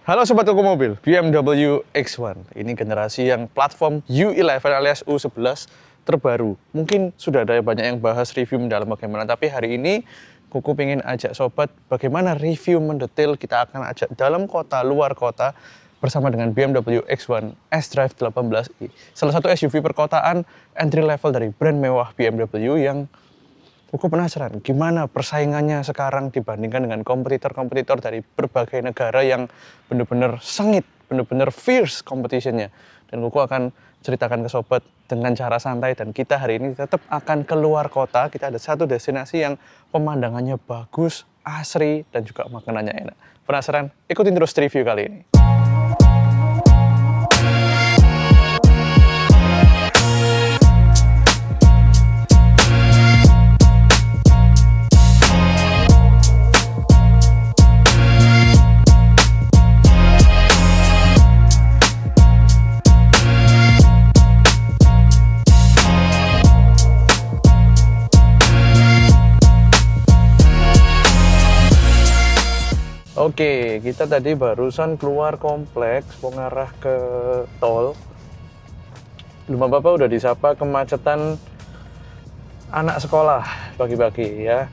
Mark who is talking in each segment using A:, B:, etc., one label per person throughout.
A: Halo Sobat Toko Mobil, BMW X1. Ini generasi yang platform U11 alias U11 terbaru. Mungkin sudah ada banyak yang bahas review mendalam bagaimana, tapi hari ini Kuku pengen ajak Sobat bagaimana review mendetail. Kita akan ajak dalam kota, luar kota, bersama dengan BMW X1 S-Drive 18i. Salah satu SUV perkotaan entry level dari brand mewah BMW yang Kuku penasaran gimana persaingannya sekarang dibandingkan dengan kompetitor-kompetitor dari berbagai negara yang benar-benar sengit, benar-benar fierce competitionnya. Dan Kuku akan ceritakan ke Sobat dengan cara santai, dan kita hari ini tetap akan keluar kota. Kita ada satu destinasi yang pemandangannya bagus, asri, dan juga makanannya enak. Penasaran? Ikutin terus review kali ini. Oke, kita tadi barusan keluar kompleks, mengarah ke tol. Belum apa-apa udah disapa kemacetan anak sekolah pagi-pagi ya.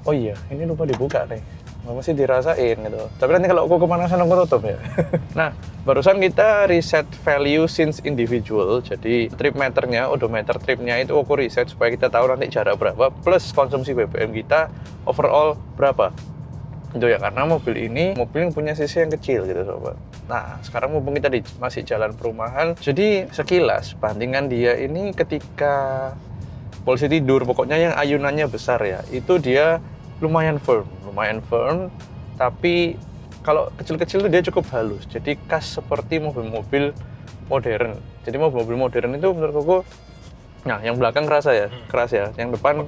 A: Oh iya, ini lupa dibuka nih. Masih dirasain gitu. Tapi nanti kalau aku kemanasan aku tutup ya. Nah, barusan kita reset value since individual. Jadi trip meternya, odometer tripnya itu aku reset supaya kita tahu nanti jarak berapa plus konsumsi BBM kita overall berapa. Itu ya, karena mobil ini mobil yang punya sisi yang kecil gitu Sobat. Nah, sekarang mumpung kita masih jalan perumahan, jadi sekilas bandingan dia ini ketika polisi tidur, pokoknya yang ayunannya besar ya, itu dia lumayan firm, tapi kalau kecil-kecil itu dia cukup halus, jadi khas seperti mobil-mobil modern. Jadi mobil-mobil modern itu menurutku, nah yang belakang keras ya, yang depan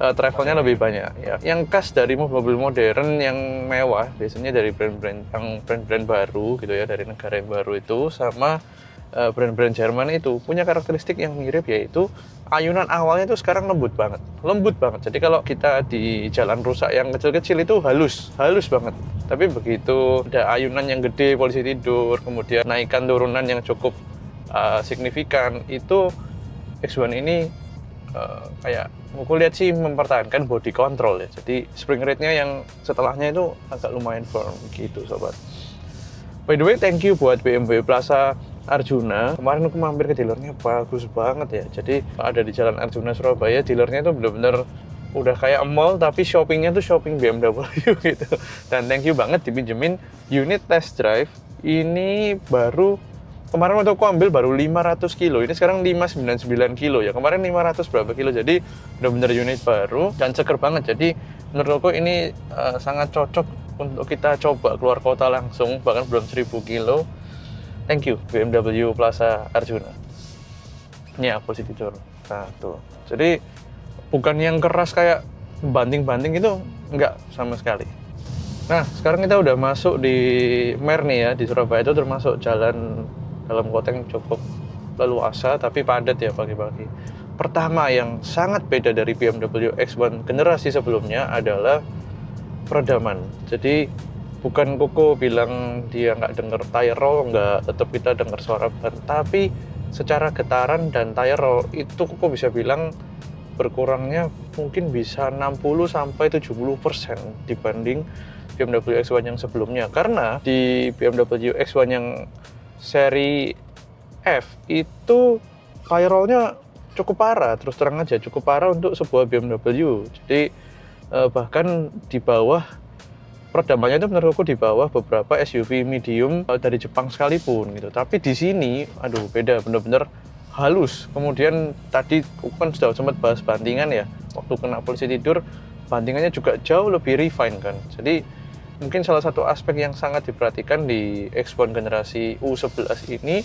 A: travelnya lebih banyak ya. Yang khas dari mobil modern yang mewah biasanya dari brand-brand baru gitu ya, dari negara yang baru itu, sama brand-brand Jerman itu punya karakteristik yang mirip, yaitu ayunan awalnya itu sekarang lembut banget. Jadi kalau kita di jalan rusak yang kecil-kecil itu halus banget. Tapi begitu ada ayunan yang gede, polisi tidur, kemudian naikan turunan yang cukup signifikan, itu X1 ini kayak aku lihat sih mempertahankan body control ya. Jadi spring rate-nya yang setelahnya itu agak lumayan firm gitu Sobat. By the way, thank you buat BMW Plaza Arjuna. Kemarin aku mampir ke dealernya, bagus banget ya. Jadi ada di Jalan Arjuna Surabaya, dealernya itu bener-bener udah kayak mall, tapi shoppingnya tuh shopping BMW gitu. Dan thank you banget dipinjemin unit test drive. Ini baru kemarin waktu aku ambil baru 500 kilo, ini sekarang 599 kilo ya. Kemarin 500 berapa kilo, jadi benar-benar unit baru dan seger banget. Jadi menurut aku ini sangat cocok untuk kita coba keluar kota langsung, bahkan belum 1000 kilo. Thank you BMW Plaza Arjuna. Ini aku sih tidur. Nah tuh, jadi bukan yang keras kayak banting-banting itu, enggak sama sekali. Nah sekarang kita udah masuk di Mer nih ya, di Surabaya itu termasuk jalan dalam kota yang cukup leluasa tapi padat ya pagi-pagi. Pertama yang sangat beda dari BMW X1 generasi sebelumnya adalah peredaman. Jadi bukan Kuku bilang dia nggak dengar tire roll, nggak, tetap kita dengar suara ban. Tapi secara getaran dan tire roll itu Kuku bisa bilang berkurangnya mungkin bisa 60-70% dibanding BMW X1 yang sebelumnya. Karena di BMW X1 yang seri F itu tire roll-nya cukup parah, terus terang aja cukup parah untuk sebuah BMW. Jadi bahkan di bawah peredamannya itu menurutku di bawah beberapa SUV medium dari Jepang sekalipun gitu. Tapi di sini aduh beda, bener-bener halus. Kemudian tadi kan sudah sempat bahas bantingan ya, waktu kena polisi tidur bantingannya juga jauh lebih refine kan. Jadi mungkin salah satu aspek yang sangat diperhatikan di X1 generasi U11 ini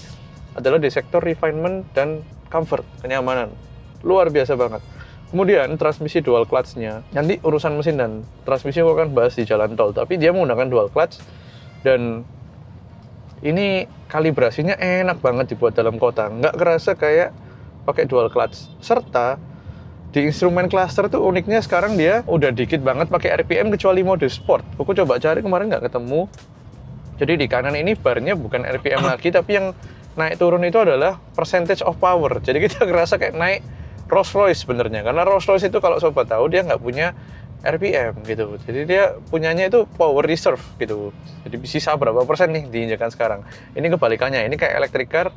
A: adalah di sektor refinement dan comfort, kenyamanan. Luar biasa banget. Kemudian transmisi dual clutch-nya. Nanti urusan mesin dan transmisi aku akan bahas di jalan tol, tapi dia menggunakan dual clutch dan ini kalibrasinya enak banget dibuat dalam kota. Nggak kerasa kayak pakai dual clutch. Serta di instrumen cluster tuh uniknya sekarang dia udah dikit banget pakai RPM kecuali mode sport. Aku coba cari kemarin nggak ketemu. Jadi di kanan ini barnya bukan RPM lagi, tapi yang naik turun itu adalah percentage of power. Jadi kita ngerasa kayak naik Rolls Royce sebenarnya. Karena Rolls Royce itu kalau sobat tahu dia nggak punya RPM gitu. Jadi dia punyanya itu power reserve gitu. Jadi sisa berapa persen nih diinjekan sekarang. Ini kebalikannya. Ini kayak electric car,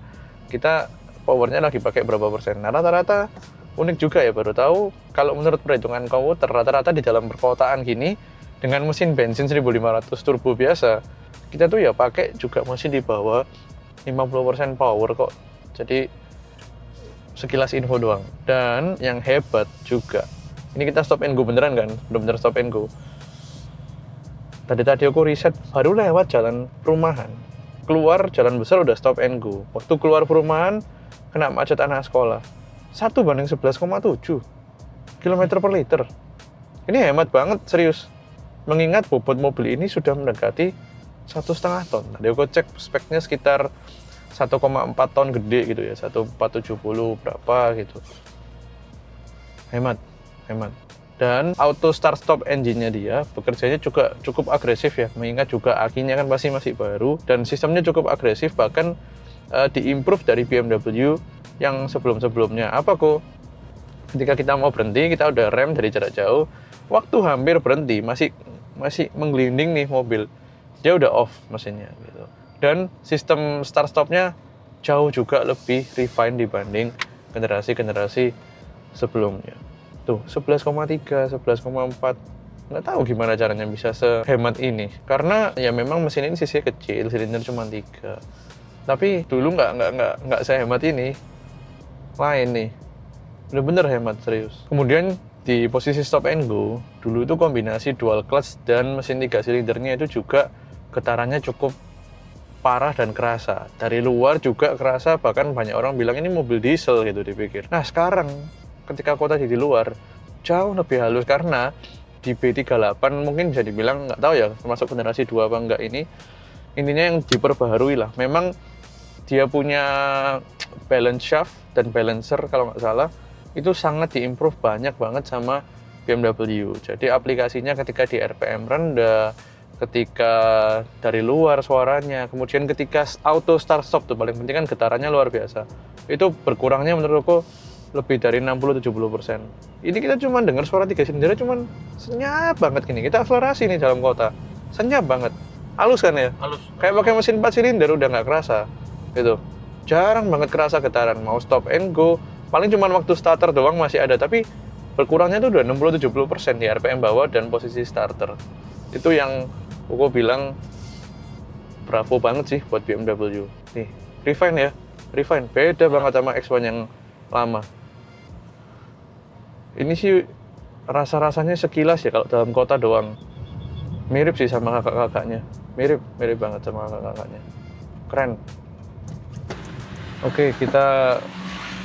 A: kita powernya lagi pakai berapa persen. Nah rata-rata unik juga ya, baru tahu kalau menurut perhitungan komputer rata-rata di dalam perkotaan gini dengan mesin bensin 1500 turbo biasa, kita tuh ya pakai juga masih di bawah 50% power kok. Jadi sekilas info doang. Dan yang hebat juga, ini kita stop and go beneran kan, bener-bener stop and go. Tadi aku riset, baru lewat jalan perumahan, keluar jalan besar udah stop and go. Waktu keluar perumahan kena macet anak sekolah, 1:11,7 km per liter. Ini hemat banget, serius. Mengingat bobot mobil ini sudah mendekati 1,5 ton. Tadi aku cek speknya sekitar 1,4 ton gede gitu ya, 1,470 berapa gitu. Hemat. Dan auto start stop engine-nya dia bekerjanya juga cukup agresif ya, mengingat juga akinya kan masih baru dan sistemnya cukup agresif, bahkan diimprove dari BMW yang sebelum-sebelumnya. Apa kok? Ketika kita mau berhenti, kita udah rem dari jarak jauh, waktu hampir berhenti masih menggelinding nih mobil, dia udah off mesinnya gitu. Dan sistem start stopnya jauh juga lebih refine dibanding generasi sebelumnya. Tuh 11,3, 11,4, nggak tahu gimana caranya bisa sehemat ini. Karena ya memang mesin ini sisinya kecil, silinder cuma 3. Tapi dulu nggak sehemat ini. Lain nih, bener-bener hemat, serius. Kemudian di posisi stop and go, dulu itu kombinasi dual clutch dan mesin 3 silindernya itu juga getarannya cukup parah dan kerasa. Dari luar juga kerasa, bahkan banyak orang bilang ini mobil diesel gitu dipikir. Nah sekarang ketika aku tadi di luar, jauh lebih halus karena di B38 mungkin bisa dibilang, nggak tahu ya termasuk generasi 2 apa enggak ini. Intinya yang diperbaharui lah. Memang dia punya balance shaft dan balancer kalau nggak salah, itu sangat diimprove banyak banget sama BMW. Jadi aplikasinya ketika di RPM rendah, ketika dari luar suaranya, kemudian ketika auto start stop tuh paling penting kan getarannya luar biasa. Itu berkurangnya menurutku lebih dari 60-70%. Ini kita cuma dengar suara 3 silindernya cuman senyap banget gini. Kita akselerasi nih dalam kota, senyap banget. Halus kan ya? Halus. Kayak pakai mesin 4 silinder udah nggak kerasa. Gitu. Jarang banget kerasa getaran. Mau stop and go, paling cuma waktu starter doang masih ada, tapi berkurangnya tuh udah 60-70% di RPM bawah dan posisi starter. Itu yang aku bilang bravo banget sih buat BMW. Nih, refine ya. Refine. Beda banget sama X1 yang lama. Ini sih rasa-rasanya sekilas ya kalau dalam kota doang. Mirip sih sama kakak-kakaknya. Mirip banget sama kakak-kakaknya. Keren. Oke, kita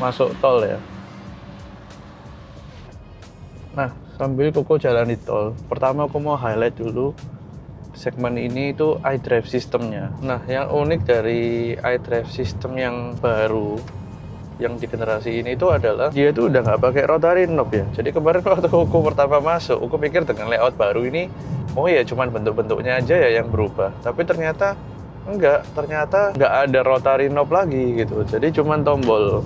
A: masuk tol ya. Nah, sambil Koko jalan di tol, pertama aku mau highlight dulu segmen ini itu iDrive systemnya. Nah, yang unik dari iDrive system yang baru, yang di generasi ini itu adalah dia tuh udah nggak pakai rotary knob ya. Jadi kemarin waktu aku pertama masuk, aku pikir dengan layout baru ini, oh ya cuman bentuk-bentuknya aja ya yang berubah. Tapi ternyata nggak ada rotary knob lagi gitu. Jadi cuman tombol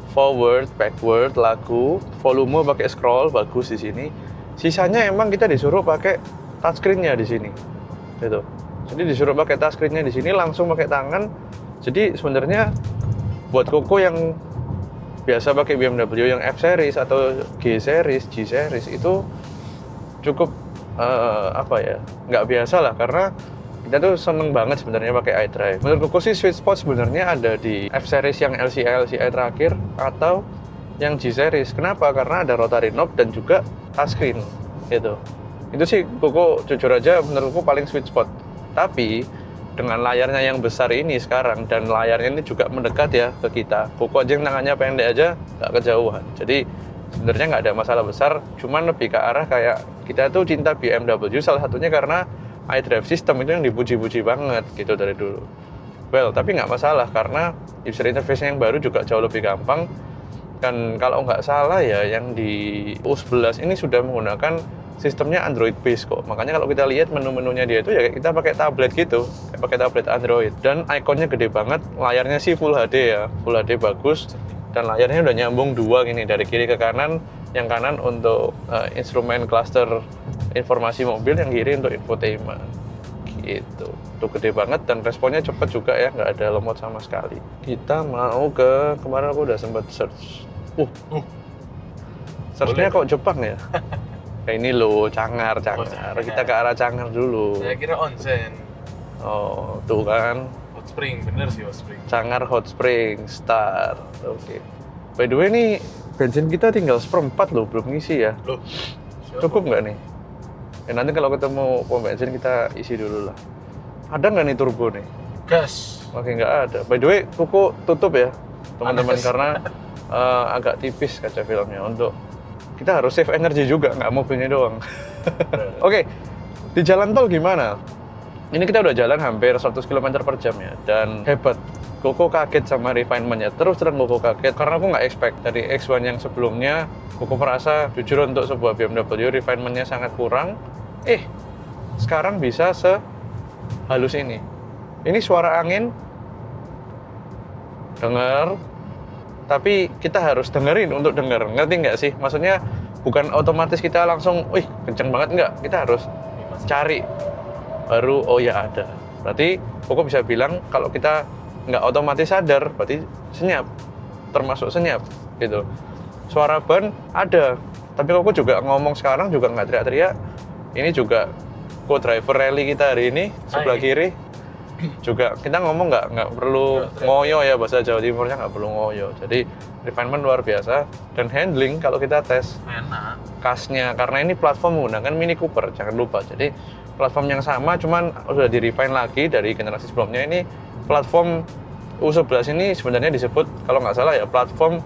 A: forward, backward, lagu, volume pakai scroll, bagus di sini. Sisanya emang kita disuruh pakai touchscreen-nya di sini. Gitu. Jadi disuruh pakai touchscreen-nya di sini, langsung pakai tangan. Jadi sebenarnya buat Koko yang biasa pakai BMW yang F series atau G series, G series itu cukup nggak biasa lah, karena kita tuh seneng banget sebenarnya pakai iDrive. Menurut Koko sih sweet spot sebenarnya ada di F series yang LCI terakhir atau yang G series. Kenapa? Karena ada rotary knob dan juga touchscreen gitu. Itu sih Koko jujur aja menurut Koko paling sweet spot. Tapi dengan layarnya yang besar ini sekarang, dan layarnya ini juga mendekat ya ke kita, Koko aja yang tangannya pendek aja nggak kejauhan. Jadi sebenarnya nggak ada masalah besar, cuman lebih ke arah kayak kita tuh cinta BMW salah satunya karena iDrive system itu yang dipuji-puji banget gitu dari dulu. Well, tapi nggak masalah karena user interface-nya yang baru juga jauh lebih gampang. Dan kalau nggak salah ya, yang di U11 ini sudah menggunakan sistemnya Android base kok. Makanya kalau kita lihat menu-menunya dia itu ya kayak kita pakai tablet gitu, kayak pakai tablet Android. Dan ikonnya gede banget, layarnya sih Full HD ya, Full HD bagus. Dan layarnya udah nyambung dua gini dari kiri ke kanan. Yang kanan untuk instrumen cluster informasi mobil, yang kiri untuk infotainment. Gitu. Tuh gede banget dan responnya cepet juga ya, nggak ada lemot sama sekali. Kita mau ke kemarin aku udah sempat search. Searchnya kok Jepang ya? Kayak ini loh, Cangar. Kita ke arah Cangar dulu.
B: Saya kira onsen.
A: Oh, tuh kan.
B: Hot spring, bener sih hot spring.
A: Cangar Hot Spring, start. Oke. By the way nih, bensin kita tinggal 1/4 loh, belum ngisi ya.
B: Loh,
A: Cukup nggak nih? Ya nanti kalau ketemu pom bensin kita isi dulu lah. Ada nggak nih turbo nih?
B: gas.
A: Oke, nggak ada. By the way, kuku tutup ya, teman-teman,
B: Panas.
A: karena agak tipis kaca filmnya. Untuk kita harus save energi juga, nggak mobilnya doang. Oke, di jalan tol gimana? Ini kita udah jalan hampir 100 km per jam ya, dan hebat. Koko kaget sama refinement-nya, terus terang Koko kaget, karena aku nggak expect dari X1 yang sebelumnya. Koko merasa, jujur untuk sebuah BMW, refinement-nya sangat kurang. Sekarang bisa sehalus ini. Ini suara angin, denger, tapi kita harus dengerin untuk denger, ngerti nggak sih? Maksudnya bukan otomatis kita langsung, wih kenceng banget, nggak. Kita harus cari, baru oh ya ada. Berarti Koko bisa bilang kalau kita nggak otomatis sadar, berarti senyap, termasuk senyap gitu. Suara ban ada, tapi Koko juga ngomong sekarang juga nggak teriak-teriak. Ini juga co-driver rally kita hari ini, sebelah kiri. Juga kita ngomong nggak perlu ngoyo ya, bahasa Jawa Timurnya nggak perlu ngoyo. Jadi refinement luar biasa, dan handling kalau kita tes
B: Enak.
A: kasnya, karena ini platform menggunakan Mini Cooper, jangan lupa. Jadi platform yang sama, cuman udah di refine lagi dari generasi sebelumnya. Ini platform U11 ini sebenarnya disebut kalau nggak salah ya platform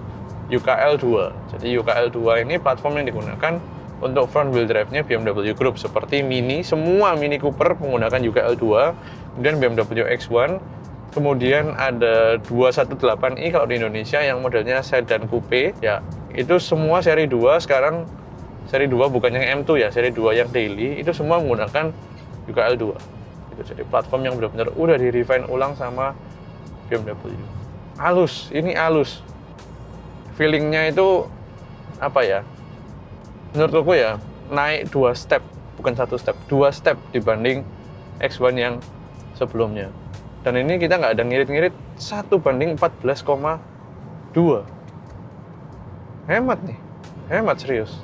A: UKL2. Jadi UKL2 ini platform yang digunakan untuk front wheel drive-nya BMW Group, seperti Mini, semua Mini Cooper menggunakan UKL2, kemudian BMW X1, kemudian ada 218i kalau di Indonesia yang modelnya sedan coupe ya, itu semua seri 2 sekarang, seri 2 bukan yang M2 ya, seri 2 yang daily, itu semua menggunakan UKL2. Itu jadi platform yang benar-benar udah di refine ulang sama BMW. Halus, ini halus. Feelingnya itu apa ya? Menurut aku ya, naik 2 step, bukan 1 step, 2 step dibanding X1 yang sebelumnya. Dan ini kita nggak ada ngirit-ngirit, 1/14,2. Hemat nih, hemat serius.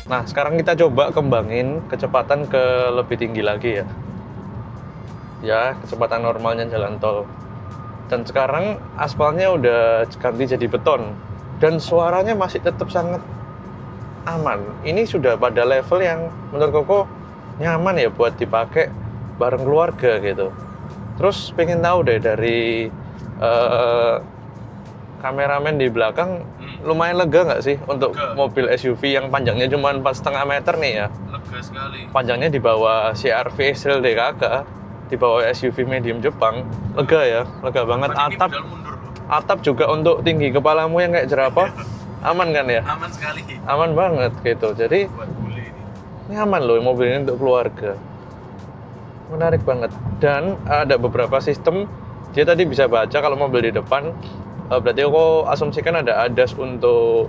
A: Nah, sekarang kita coba kembangin kecepatan ke lebih tinggi lagi ya. Ya, kecepatan normalnya jalan tol. Dan sekarang aspalnya udah ganti jadi beton. Dan suaranya masih tetap sangat aman. Ini sudah pada level yang menurut Koko nyaman ya buat dipakai bareng keluarga gitu. Terus pengen tahu deh dari kameramen di belakang, lumayan lega nggak sih untuk mobil SUV yang panjangnya cuma 4,5 meter nih ya?
B: Lega sekali.
A: Panjangnya di bawah CR-V Trail DKK, di bawah SUV medium Jepang. Lega ya, lega banget. Atap juga untuk tinggi kepalamu yang kayak jerapah, aman kan ya?
B: Aman sekali.
A: Aman banget gitu. Jadi
B: Buat bule ini.
A: nyaman loh mobil ini untuk keluarga. Menarik banget. Dan ada beberapa sistem, dia tadi bisa baca kalau mobil di depan. Berarti aku asumsikan ada ADAS untuk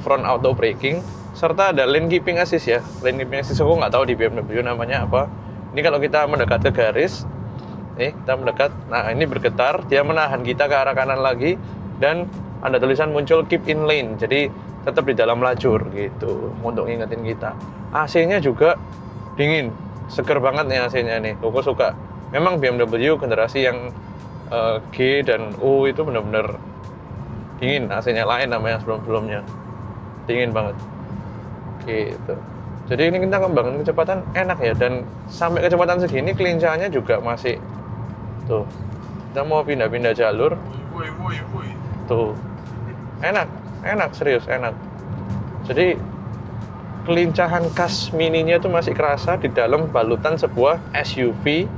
A: front auto braking, serta ada lane keeping assist ya. Lane keeping assist aku nggak tahu di BMW namanya apa. Ini kalau kita mendekat ke garis, nih kita mendekat, nah ini bergetar, dia menahan kita ke arah kanan lagi, dan ada tulisan muncul keep in lane, jadi tetap di dalam lajur gitu, untuk ngingetin kita. AC-nya juga dingin, seger banget nih AC-nya nih, aku suka. Memang BMW generasi yang G dan U itu benar-benar dingin, AC-nya lain namanya sebelum-sebelumnya, dingin banget gitu. Jadi ini kita kembangin kecepatan enak ya, dan sampai kecepatan segini kelincahannya juga masih tuh, kita mau pindah-pindah jalur.
B: Woi.
A: Tuh, enak, serius enak. Jadi kelincahan khas mininya itu masih kerasa di dalam balutan sebuah SUV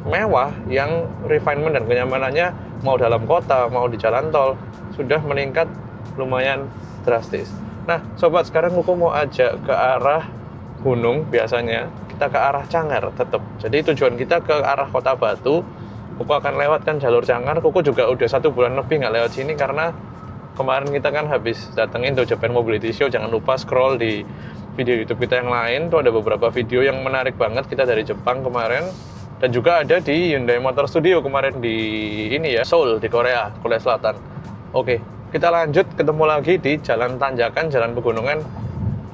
A: mewah yang refinement dan kenyamanannya mau dalam kota, mau di jalan tol sudah meningkat lumayan drastis. Nah, sobat, sekarang aku mau ajak ke arah gunung. Biasanya kita ke arah Cangar tetap. Jadi tujuan kita ke arah Kota Batu. Kuku akan lewatkan jalur Cangar. Kuku juga udah 1 bulan lebih nggak lewat sini karena kemarin kita kan habis datengin tuh Japan Mobility Show. Jangan lupa scroll di video YouTube kita yang lain. Tuh ada beberapa video yang menarik banget kita dari Jepang kemarin. Dan juga ada di Hyundai Motor Studio kemarin di ini ya, Seoul di Korea Selatan. Oke, kita lanjut ketemu lagi di jalan tanjakan, jalan pegunungan.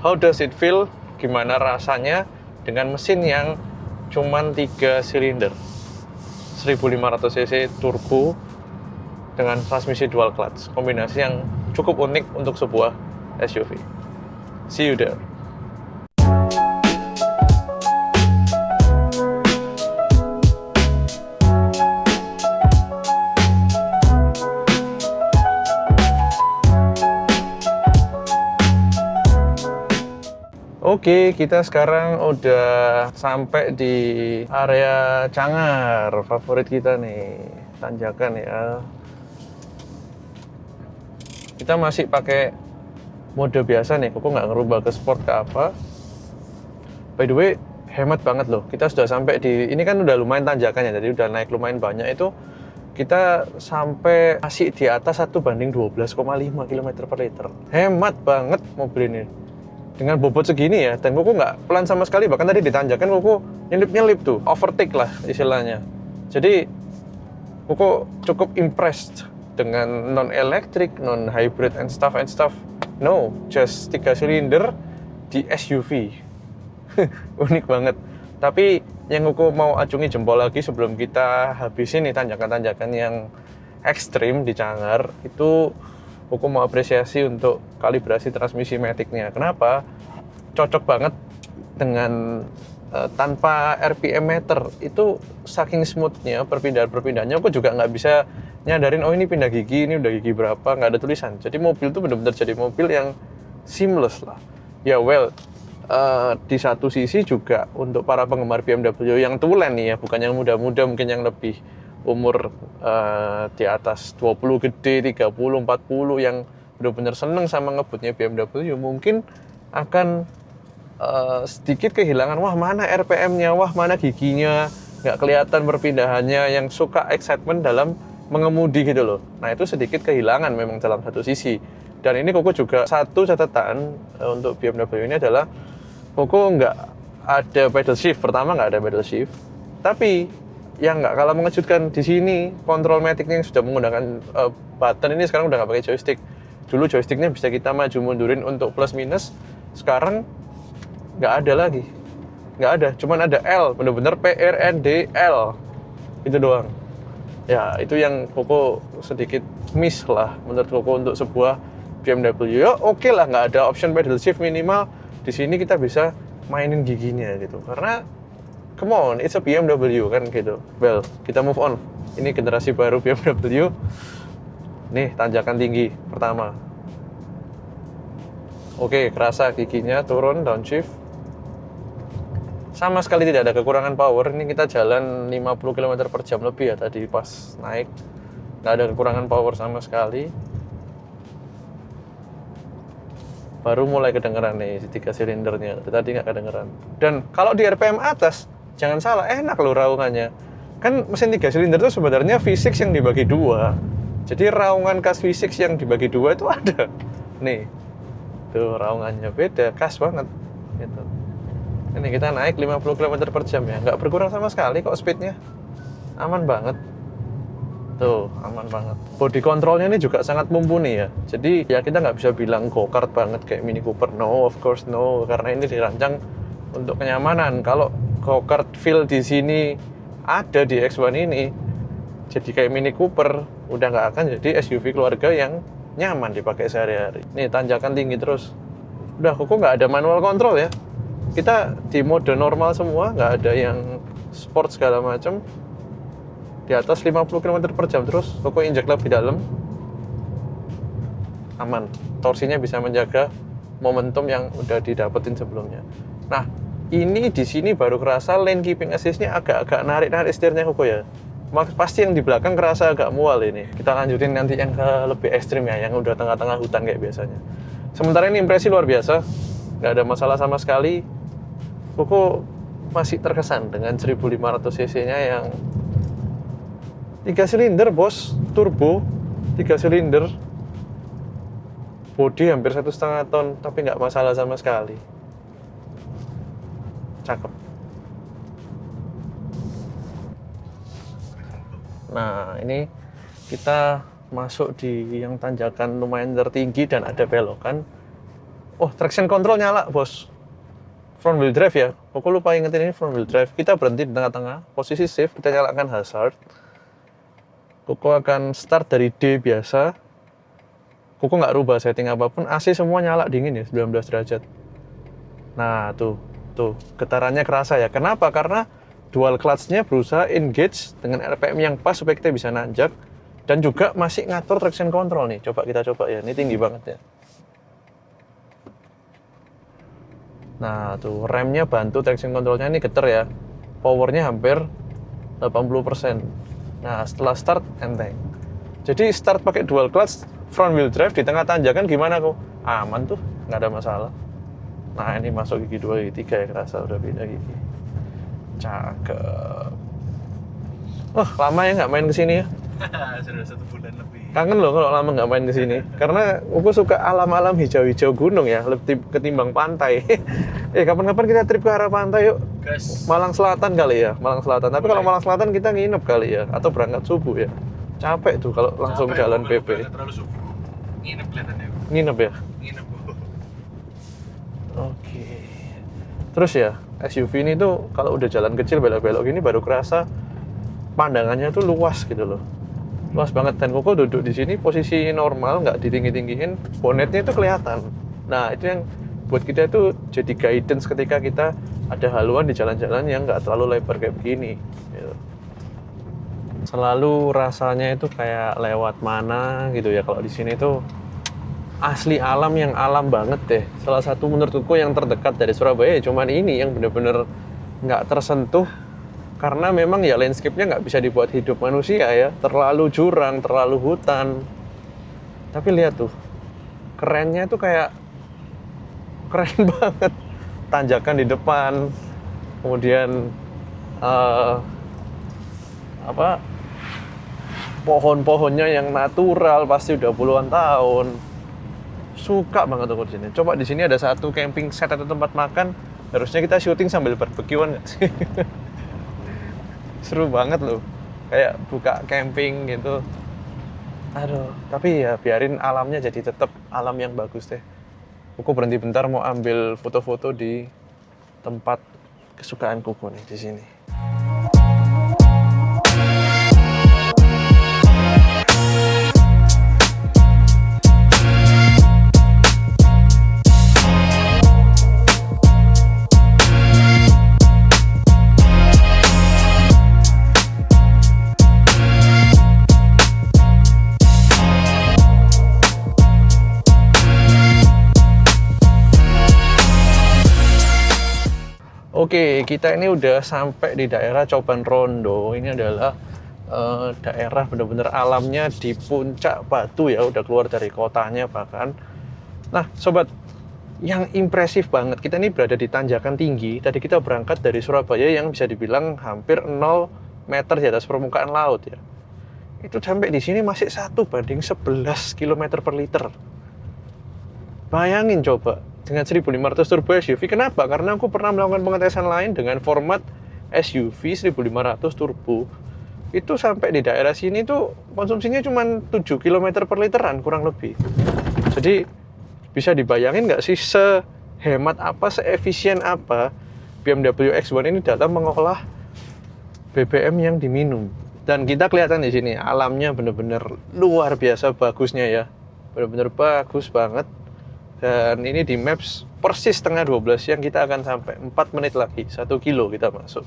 A: How does it feel? Gimana rasanya dengan mesin yang cuman 3 silinder 1500 cc turbo dengan transmisi dual clutch, kombinasi yang cukup unik untuk sebuah SUV. See you there. Oke, kita sekarang udah sampai di area Cangar, favorit kita nih, tanjakan ya. Kita masih pakai mode biasa nih, Koko nggak ngerubah ke sport ke apa. By the way, hemat banget loh. Kita sudah sampai di, ini kan udah lumayan tanjakannya, jadi udah naik lumayan banyak itu. Kita sampai masih di atas 1/12,5 km per liter. Hemat banget mobil ini. Dengan bobot segini ya, dan Koko nggak pelan sama sekali, bahkan tadi ditanjakan Koko nyelip-nyelip tuh, overtake lah istilahnya. Jadi Koko cukup impressed dengan non-electric, non-hybrid and stuff. No, just 3 silinder di SUV. Unik banget. Tapi yang Koko mau acungi jempol lagi sebelum kita habisin nih tanjakan-tanjakan yang ekstrim di Cangar, itu Koko mau apresiasi untuk kalibrasi transmisi Matic-nya. Kenapa? Cocok banget dengan tanpa RPM meter. Itu saking smooth-nya perpindahannya, aku juga nggak bisa nyadarin, oh ini pindah gigi, ini udah gigi berapa, nggak ada tulisan. Jadi mobil itu benar-benar jadi mobil yang seamless lah. Ya well, di satu sisi juga untuk para penggemar BMW yang tulen nih ya, bukan yang muda-muda, mungkin yang lebih umur di atas 20 gede, 30, 40 yang benar-benar seneng sama ngebutnya BMW, mungkin akan sedikit kehilangan, wah mana RPM-nya, wah mana giginya, nggak kelihatan perpindahannya, yang suka excitement dalam mengemudi gitu loh. Nah itu sedikit kehilangan memang dalam satu sisi. Dan ini Koko juga satu catatan untuk BMW ini adalah Koko nggak ada pedal shift. Pertama nggak ada pedal shift, tapi yang nggak kalah mengejutkan di sini, kontrol Matic-nya yang sudah menggunakan button ini sekarang udah nggak pakai joystick. Dulu joysticknya bisa kita maju mundurin untuk plus minus, sekarang nggak ada lagi. Nggak ada, cuman ada L, bener-bener PRNDL. Itu doang. Ya, itu yang Koko sedikit miss lah menurut Koko untuk sebuah BMW. Ya oke lah, nggak ada option pedal shift, minimal di sini kita bisa mainin giginya gitu. Karena come on, it's a BMW kan gitu. Well, kita move on. Ini generasi baru BMW. Nih, tanjakan tinggi pertama. Oke, kerasa giginya turun, downshift. Sama sekali tidak ada kekurangan power. Ini kita jalan 50 km per jam lebih ya tadi pas naik. Nggak ada kekurangan power sama sekali. Baru mulai kedengeran nih 3 silindernya. Tadi nggak kedengeran. Dan kalau di RPM atas, jangan salah, enak loh raungannya. Kan mesin 3 silinder itu sebenarnya V6 yang dibagi 2. Jadi raungan khas V6 yang dibagi 2 itu ada. Nih, tuh raungannya beda, khas banget. Gitu. Ini kita naik 50 km per jam ya, nggak berkurang sama sekali kok speednya. Aman banget. Tuh, aman banget. Body controlnya ini juga sangat mumpuni ya. Jadi ya kita nggak bisa bilang go-kart banget kayak Mini Cooper. No, of course no. Karena ini dirancang untuk kenyamanan. Kalau go-kart feel di sini ada di X1 ini, jadi kayak Mini Cooper, udah nggak akan jadi SUV keluarga yang nyaman dipakai sehari-hari. Nih tanjakan tinggi terus. Udah, kok nggak ada manual control ya. Kita di mode normal semua, nggak ada yang sport segala macam. di atas 50 km per jam terus, Koko injek lebih dalam, aman. Torsinya bisa menjaga momentum yang udah didapetin sebelumnya. Nah, ini di sini baru kerasa lane keeping assist-nya agak-agak narik setirnya Koko ya. Pasti yang di belakang kerasa agak mual ini. Kita lanjutin nanti yang ke lebih ekstrim ya, yang udah tengah-tengah hutan kayak biasanya. Sementara ini impresi luar biasa, nggak ada masalah sama sekali. Koko masih terkesan dengan 1500 cc-nya yang 3 silinder bos, turbo, 3 silinder, bodi hampir 1,5 ton, tapi nggak masalah sama sekali. Cakep. Nah, ini kita masuk di yang tanjakan lumayan tertinggi dan ada belokan. Oh, traction control nyala, bos. Front wheel drive ya. Koko lupa ingetin ini front wheel drive. Kita berhenti di tengah-tengah, posisi safe, kita nyalakan hazard. Koko akan start dari D biasa. Koko nggak rubah setting apapun, AC semua nyala dingin ya, 19 derajat. Nah, tuh, getarannya kerasa ya. Kenapa? Karena dual clutch-nya berusaha engage dengan RPM yang pas supaya kita bisa nanjak, dan juga masih ngatur traction control nih. Kita coba ya, ini tinggi banget ya. Nah tuh, remnya bantu traction controlnya, ini geter ya. Powernya hampir 80%. Nah setelah start enteng. Jadi start pakai dual clutch, front wheel drive di tengah tanjakan gimana kok? Aman tuh, nggak ada masalah. Nah ini masuk gigi 2, gigi 3 ya, kerasa udah beda gigi. Cakep. Oh, lama ya nggak main kesini ya?
B: Sudah 1 bulan lebih.
A: Kangen loh kalau lama nggak main kesini. Karena aku suka alam-alam hijau-hijau gunung ya, lebih ketimbang pantai. Kapan-kapan kita trip ke arah pantai yuk.
B: Gas.
A: Malang Selatan kali ya, Malang Selatan. Tapi kalau Malang Selatan kita nginep kali ya, atau berangkat subuh ya. Capek tuh kalau langsung jalan PP.
B: Terlalu subuh. Nginep kelihatannya.
A: Nginep ya?
B: Nginep.
A: Oke. Terus ya, SUV ini tuh kalau udah jalan kecil belok-belok gini baru kerasa pandangannya tuh luas gitu loh. Luas banget, dan Koko duduk di sini posisi normal, nggak ditinggi-tinggiin, bonetnya itu kelihatan. Nah, itu yang buat kita itu jadi guidance ketika kita ada haluan di jalan-jalan yang nggak terlalu lebar kayak begini. Gitu. Selalu rasanya itu kayak lewat mana gitu ya, kalau di sini tuh asli alam yang alam banget deh. Salah satu menurutku yang terdekat dari Surabaya cuman ini yang bener-bener nggak tersentuh, karena memang ya landscape-nya nggak bisa dibuat hidup manusia ya, terlalu jurang, terlalu hutan. Tapi lihat tuh, kerennya tuh kayak keren banget. Tanjakan di depan, kemudian pohon-pohonnya yang natural, pasti udah puluhan tahun. Suka banget aku di sini. Coba di sini ada satu camping set atau tempat makan, harusnya kita syuting sambil barbekyuan nggak sih? Seru banget loh, kayak buka camping gitu. Aduh, tapi ya biarin alamnya jadi tetap alam yang bagus deh. Aku berhenti bentar mau ambil foto-foto di tempat kesukaan Koko nih di sini. Oke, kita ini udah sampai di daerah Coban Rondo. Ini adalah daerah benar-benar alamnya di puncak batu ya, udah keluar dari kotanya bahkan. Nah, sobat, yang impresif banget, kita ini berada di tanjakan tinggi. Tadi kita berangkat dari Surabaya yang bisa dibilang hampir 0 meter di atas permukaan laut ya. Itu sampai di sini masih 1/11 km per liter. Bayangin coba, dengan 1500 turbo SUV. Kenapa? Karena aku pernah melakukan pengetesan lain dengan format SUV 1500 turbo. Itu sampai di daerah sini tuh konsumsinya cuma 7 km per literan kurang lebih. Jadi bisa dibayangin nggak sih sehemat apa, seefisien apa BMW X1 ini dalam mengolah BBM yang diminum. Dan kita kelihatan di sini alamnya benar-benar luar biasa bagusnya ya. Benar-benar bagus banget. Dan ini di Maps persis setengah 12 siang kita akan sampai 4 menit lagi, 1 kilo kita masuk.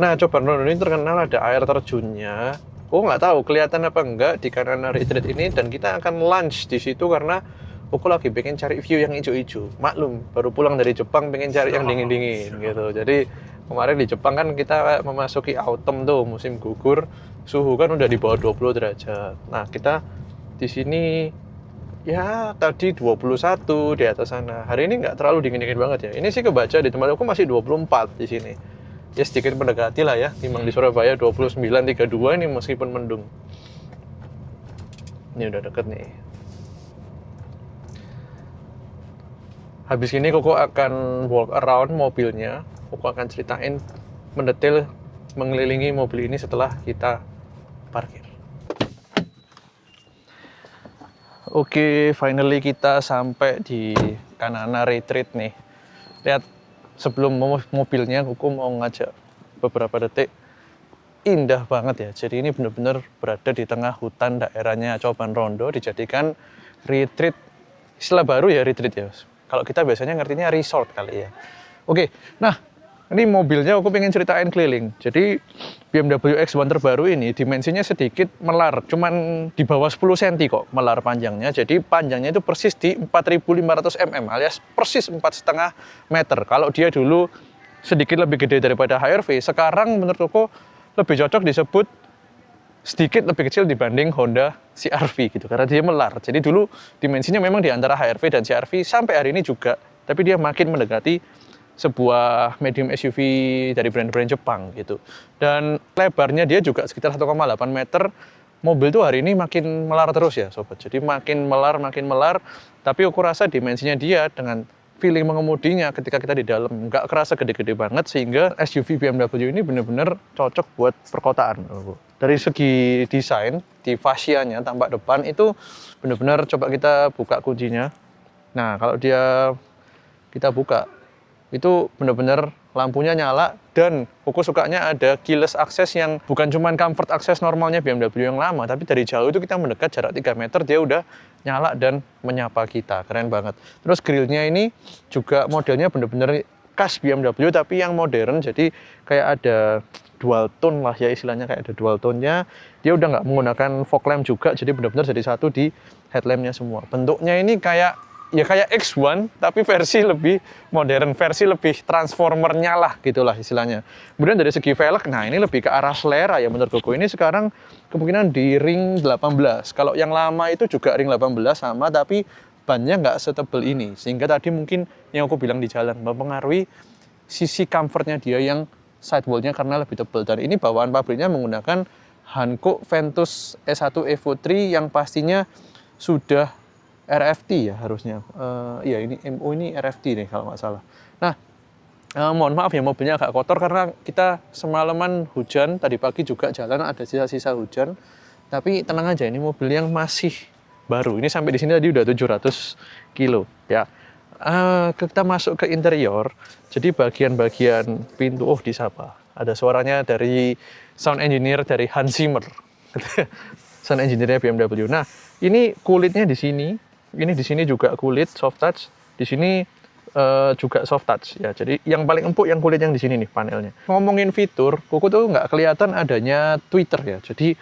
A: Nah, Coban Rondo ini terkenal ada air terjunnya, Aku nggak tahu kelihatan apa enggak di kanan retreat ini, dan kita akan lunch di situ karena aku lagi pengen cari view yang hijau-hijau. Maklum, baru pulang dari Jepang pengen cari yang dingin-dingin gitu. Jadi kemarin di Jepang kan kita memasuki autumn tuh, musim gugur, suhu kan udah di bawah 20 derajat. Nah, kita di sini ya tadi 21 di atas sana. Hari ini nggak terlalu dingin-dingin banget ya. Ini sih kebaca di tempat aku masih 24 di sini. Ya sedikit mendekati lah ya, timbang di Surabaya 29,32 ini meskipun mendung. Ini udah deket nih. Habis ini Koko akan walk around mobilnya. Koko akan ceritain mendetail mengelilingi mobil ini setelah kita parkir. Oke, finally kita sampai di Kanana Retreat nih. Lihat, sebelum mobilnya Koko mau ngajak beberapa detik. Indah banget ya. Jadi ini benar-benar berada di tengah hutan daerahnya Coban Rondo, dijadikan retreat. Istilah baru ya retreat ya. Kalau kita biasanya ngertinya resort kali ya. Oke, nah ini mobilnya aku pengen ceritain keliling. Jadi BMW X1 terbaru ini dimensinya sedikit melar, cuman di bawah 10 cm kok melar panjangnya. Jadi panjangnya itu persis di 4.500 mm alias persis 4,5 meter. Kalau dia dulu sedikit lebih gede daripada HR-V, sekarang menurut aku lebih cocok disebut sedikit lebih kecil dibanding Honda CR-V gitu, karena dia melar. Jadi dulu dimensinya memang di antara HR-V dan CR-V sampai hari ini juga, tapi dia makin mendekati sebuah medium SUV dari brand-brand Jepang gitu. Dan lebarnya dia juga sekitar 1,8 meter. Mobil tuh hari ini makin melar terus ya sobat. Jadi makin melar, tapi aku rasa dimensinya dia dengan feeling mengemudinya ketika kita di dalam nggak kerasa gede-gede banget, sehingga SUV BMW ini benar-benar cocok buat perkotaan. Dari segi desain, di fasianya, tampak depan itu benar-benar, coba kita buka kuncinya. Nah, kalau kita buka, itu benar-benar lampunya nyala, dan aku sukanya ada keyless access yang bukan cuma comfort access normalnya BMW yang lama, tapi dari jauh itu kita mendekat jarak 3 meter dia udah nyala dan menyapa kita. Keren banget. Terus grillnya ini juga modelnya benar-benar khas BMW tapi yang modern, jadi kayak ada dual tone lah ya istilahnya, kayak ada dual tone-nya. Dia udah nggak menggunakan fog lamp juga, jadi benar-benar jadi satu di headlamp-nya semua. Bentuknya ini kayak X1 tapi versi lebih modern, versi lebih transformernya lah gitulah istilahnya. Kemudian dari segi velg, nah ini lebih ke arah selera ya menurut Koko. Ini sekarang kemungkinan di ring 18. Kalau yang lama itu juga ring 18 sama, tapi bannya nggak setebal ini, sehingga tadi mungkin yang aku bilang di jalan mempengaruhi sisi comfortnya dia yang sidewall-nya karena lebih tebal. Dan ini bawaan pabriknya menggunakan Hankook Ventus S1 Evo 3 yang pastinya sudah RFT ya harusnya. Iya ini MO ini RFT nih kalau nggak salah. Nah, mohon maaf ya mobilnya agak kotor karena kita semalaman hujan, tadi pagi juga jalan ada sisa-sisa hujan. Tapi tenang aja, ini mobil yang masih baru. Ini sampai di sini tadi udah 700 kilo ya. Kita masuk ke interior. Jadi bagian-bagian pintu, disapa. Ada suaranya dari sound engineer dari Hans Zimmer. Sound engineer-nya BMW. Nah, ini kulitnya di sini. Ini di sini juga kulit soft touch, di sini juga soft touch ya. Jadi yang paling empuk yang kulit yang di sini nih panelnya. Ngomongin fitur, Koko tuh nggak kelihatan adanya tweeter ya. Jadi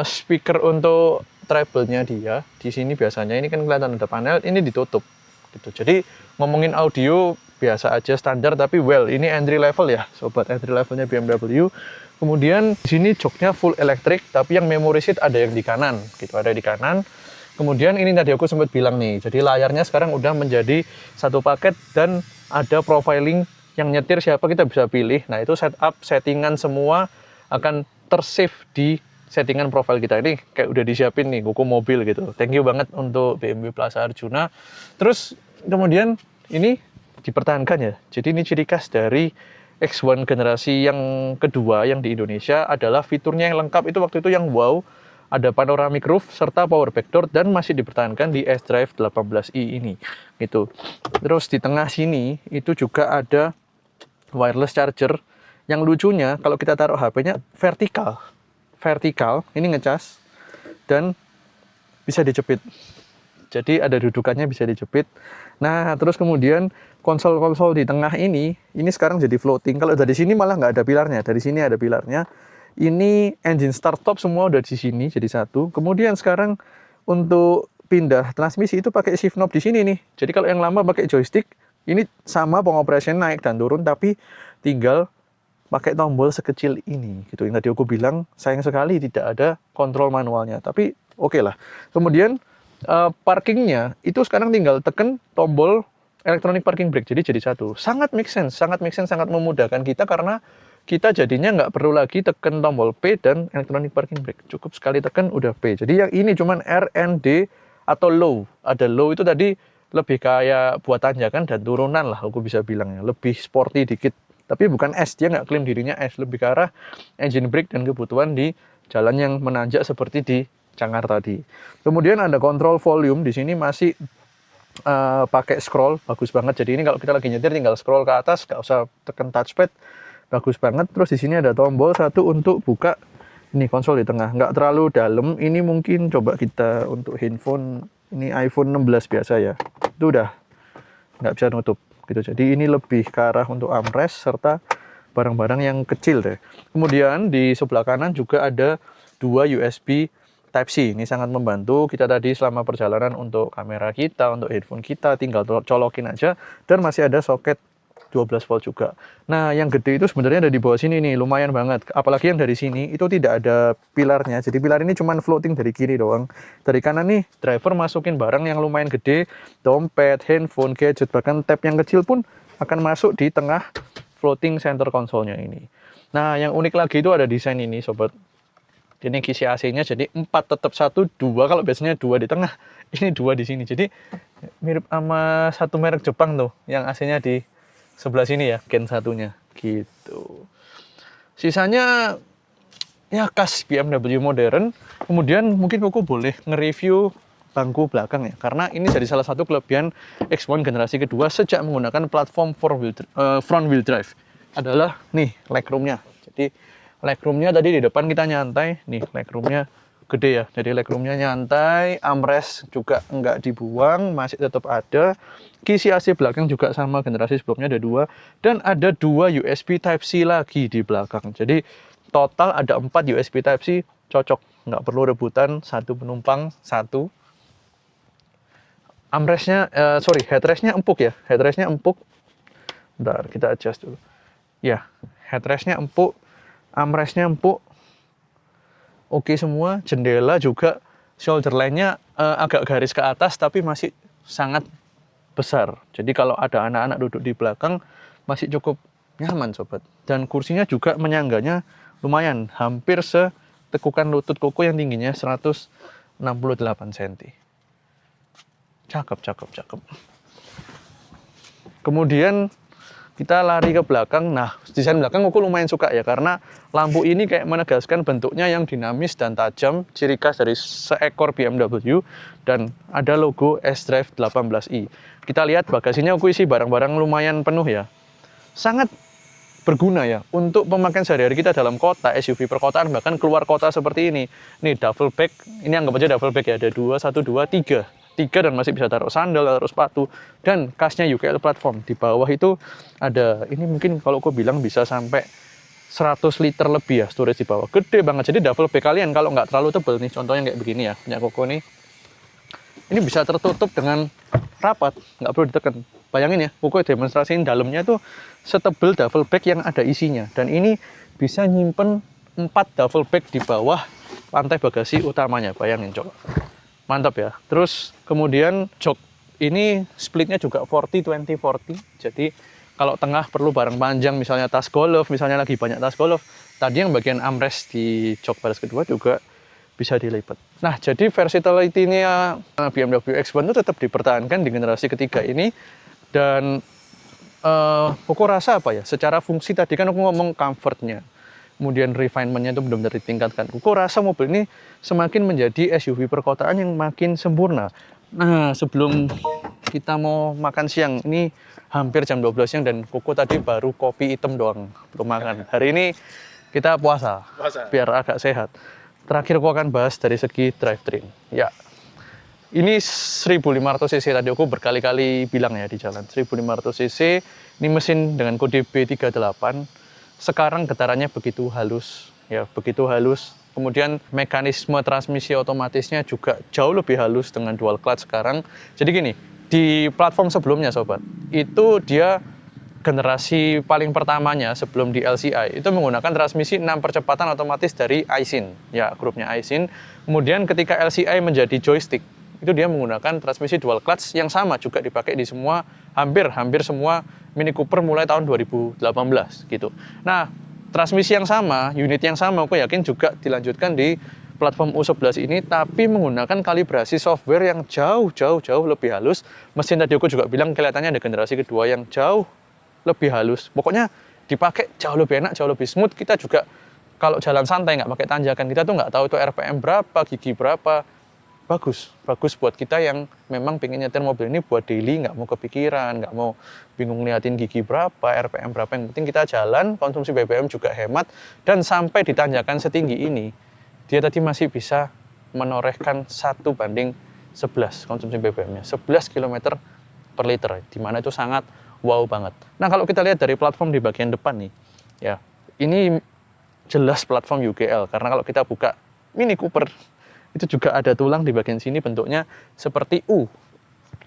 A: speaker untuk treble-nya dia di sini biasanya ini kan kelihatan ada panel, ini ditutup gitu. Jadi ngomongin audio biasa aja standar, tapi ini entry level ya, sobat, entry levelnya BMW. Kemudian di sini joknya full elektrik, tapi yang memory seat ada yang di kanan gitu, ada di kanan. Kemudian ini tadi aku sempat bilang nih, jadi layarnya sekarang udah menjadi satu paket dan ada profiling yang nyetir siapa kita bisa pilih. Nah itu settingan semua akan tersave di settingan profil kita. Ini kayak udah disiapin nih, Koko mobil gitu. Thank you banget untuk BMW Plaza Arjuna. Terus kemudian ini dipertahankan ya. Jadi ini ciri khas dari X1 generasi yang kedua yang di Indonesia adalah fiturnya yang lengkap itu waktu itu yang wow. Ada panoramic roof serta power back door dan masih dipertahankan di S-Drive 18i ini gitu. Terus di tengah sini itu juga ada wireless charger. Yang lucunya kalau kita taruh HP-nya vertikal, ini ngecas dan bisa dijepit. Jadi ada dudukannya bisa dijepit. Nah, terus kemudian konsol-konsol di tengah ini sekarang jadi floating. Kalau dari sini malah nggak ada pilarnya, dari sini ada pilarnya. Ini engine start stop semua udah di sini jadi satu. Kemudian sekarang untuk pindah transmisi itu pakai shift knob di sini nih. Jadi kalau yang lama pakai joystick, ini sama pengoperasian naik dan turun tapi tinggal pakai tombol sekecil ini gitu. Yang tadi aku bilang sayang sekali tidak ada kontrol manualnya. Tapi oke lah. Kemudian parkingnya itu sekarang tinggal tekan tombol electronic parking brake, jadi satu. Sangat make sense, sangat memudahkan kita karena kita jadinya nggak perlu lagi tekan tombol P dan electronic parking brake. Cukup sekali tekan udah P. Jadi yang ini cuman R, N, D atau low. Ada low itu tadi lebih kayak buat tanjakan dan turunan lah aku bisa bilangnya. Lebih sporty dikit. Tapi bukan S, dia nggak klaim dirinya S. Lebih ke arah engine brake dan kebutuhan di jalan yang menanjak seperti di Cangar tadi. Kemudian ada kontrol volume, di sini masih pakai scroll, bagus banget. Jadi ini kalau kita lagi nyetir tinggal scroll ke atas, nggak usah tekan touchpad, bagus banget. Terus di sini ada tombol satu untuk buka ini konsol di tengah, nggak terlalu dalam. Ini mungkin coba kita untuk handphone, ini iPhone 16 biasa ya, itu udah nggak bisa nutup gitu. Jadi ini lebih ke arah untuk armrest serta barang-barang yang kecil deh. Kemudian di sebelah kanan juga ada dua USB Type-C. Ini sangat membantu kita tadi selama perjalanan untuk kamera kita, untuk headphone kita, tinggal colokin aja. Dan masih ada soket 12 volt juga. Nah, yang gede itu sebenarnya ada di bawah sini nih, lumayan banget. Apalagi yang dari sini, itu tidak ada pilarnya. Jadi pilar ini cuma floating dari kiri doang. Dari kanan nih, driver masukin barang yang lumayan gede, dompet, handphone, gadget, bahkan tab yang kecil pun akan masuk di tengah floating center console-nya ini. Nah, yang unik lagi itu ada desain ini, sobat. Ini kisi AC-nya jadi 4 tetap 1, 2. Kalau biasanya 2 di tengah, ini 2 di sini. Jadi mirip sama satu merek Jepang tuh, yang AC-nya di sebelah sini ya, Gen 1-nya gitu. Sisanya ya khas BMW modern. Kemudian mungkin Koko boleh nge-review bangku belakang ya, karena ini jadi salah satu kelebihan X1 generasi kedua sejak menggunakan platform front wheel drive adalah nih legroomnya. Jadi legroomnya tadi di depan kita nyantai, nih legroomnya gede ya, jadi legroomnya nyantai, armrest juga nggak dibuang, masih tetap ada. Kisi AC belakang juga sama generasi sebelumnya ada 2, dan ada 2 USB Type-C lagi di belakang. Jadi total ada 4 USB Type-C, cocok, nggak perlu rebutan, satu penumpang satu. Armrestnya, headrestnya empuk ya, headrestnya empuk. Bentar, kita adjust dulu. Ya, headrestnya empuk. Armrestnya empuk, oke semua. Jendela juga shoulder line-nya agak garis ke atas tapi masih sangat besar. Jadi kalau ada anak-anak duduk di belakang masih cukup nyaman sobat. Dan kursinya juga menyangganya lumayan, hampir setekukan lutut Koko yang tingginya 168 cm. Cakep. Kemudian kita lari ke belakang. Nah, desain belakang Koko lumayan suka ya, karena lampu ini kayak menegaskan bentuknya yang dinamis dan tajam, ciri khas dari seekor BMW, dan ada logo S-Drive 18i. Kita lihat bagasinya Koko isi barang-barang lumayan penuh ya. Sangat berguna ya untuk pemakaian sehari-hari kita dalam kota, SUV perkotaan, bahkan keluar kota seperti ini. Nih double bag, ini anggap aja double bag ya, ada 2, 1, 2, 3. 3 dan masih bisa taruh sandal, taruh sepatu, dan kasnya UKL platform. Di bawah itu ada, ini mungkin kalau aku bilang bisa sampai 100 liter lebih ya storage di bawah. Gede banget, jadi double bag kalian kalau nggak terlalu tebal nih, contohnya kayak begini ya, punya Koko nih. Ini bisa tertutup dengan rapat, nggak perlu ditekan. Bayangin ya, Koko demonstrasiin dalamnya tuh setebal double bag yang ada isinya. Dan ini bisa nyimpen 4 double bag di bawah lantai bagasi utamanya, bayangin coba. Mantap ya. Terus kemudian jok ini splitnya juga 40-20-40. Jadi kalau tengah perlu barang panjang, misalnya tas golf, misalnya lagi banyak tas golf, tadi yang bagian armrest di jok baris kedua juga bisa dilipat. Nah, jadi versatility-nya BMW X1 itu tetap dipertahankan di generasi ketiga ini. Dan Koko rasa apa ya, secara fungsi tadi kan aku ngomong comfortnya, kemudian refinement-nya itu benar-benar ditingkatkan. Koko rasa mobil ini semakin menjadi SUV perkotaan yang makin sempurna. Nah, sebelum kita mau makan siang, ini hampir jam 12 siang dan Koko tadi baru kopi hitam doang, belum makan. Hari ini kita puasa. Biar agak sehat. Terakhir Koko akan bahas dari segi drivetrain. Ya, ini 1500 cc tadi aku berkali-kali bilang ya di jalan. 1500 cc, ini mesin dengan kode B38. Sekarang getarannya begitu halus ya begitu halus. Kemudian mekanisme transmisi otomatisnya juga jauh lebih halus dengan dual clutch sekarang. Jadi gini, di platform sebelumnya sobat, itu dia generasi paling pertamanya sebelum di LCI itu menggunakan transmisi 6 percepatan otomatis dari Aisin, ya grupnya Aisin. Kemudian ketika LCI menjadi joystick, itu dia menggunakan transmisi dual clutch yang sama juga dipakai di semua hampir semua Mini Cooper mulai tahun 2018 gitu. Nah, transmisi yang sama, unit yang sama, aku yakin juga dilanjutkan di platform U11 ini, tapi menggunakan kalibrasi software yang jauh lebih halus. Mesin tadi aku juga bilang kelihatannya ada generasi kedua yang jauh lebih halus. Pokoknya dipakai jauh lebih enak, jauh lebih smooth. Kita juga kalau jalan santai nggak pakai tanjakan, kita tuh nggak tahu itu RPM berapa, gigi berapa. Bagus buat kita yang memang pengen nyetir mobil ini buat daily, nggak mau kepikiran, nggak mau bingung liatin gigi berapa, RPM berapa. Yang penting kita jalan, konsumsi BBM juga hemat, dan sampai di tanjakan setinggi ini, dia tadi masih bisa menorehkan 1:11 konsumsi BBM-nya, 11 km per liter, di mana itu sangat wow banget. Nah, kalau kita lihat dari platform di bagian depan nih, ya ini jelas platform UGL, karena kalau kita buka Mini Cooper, itu juga ada tulang di bagian sini bentuknya seperti U.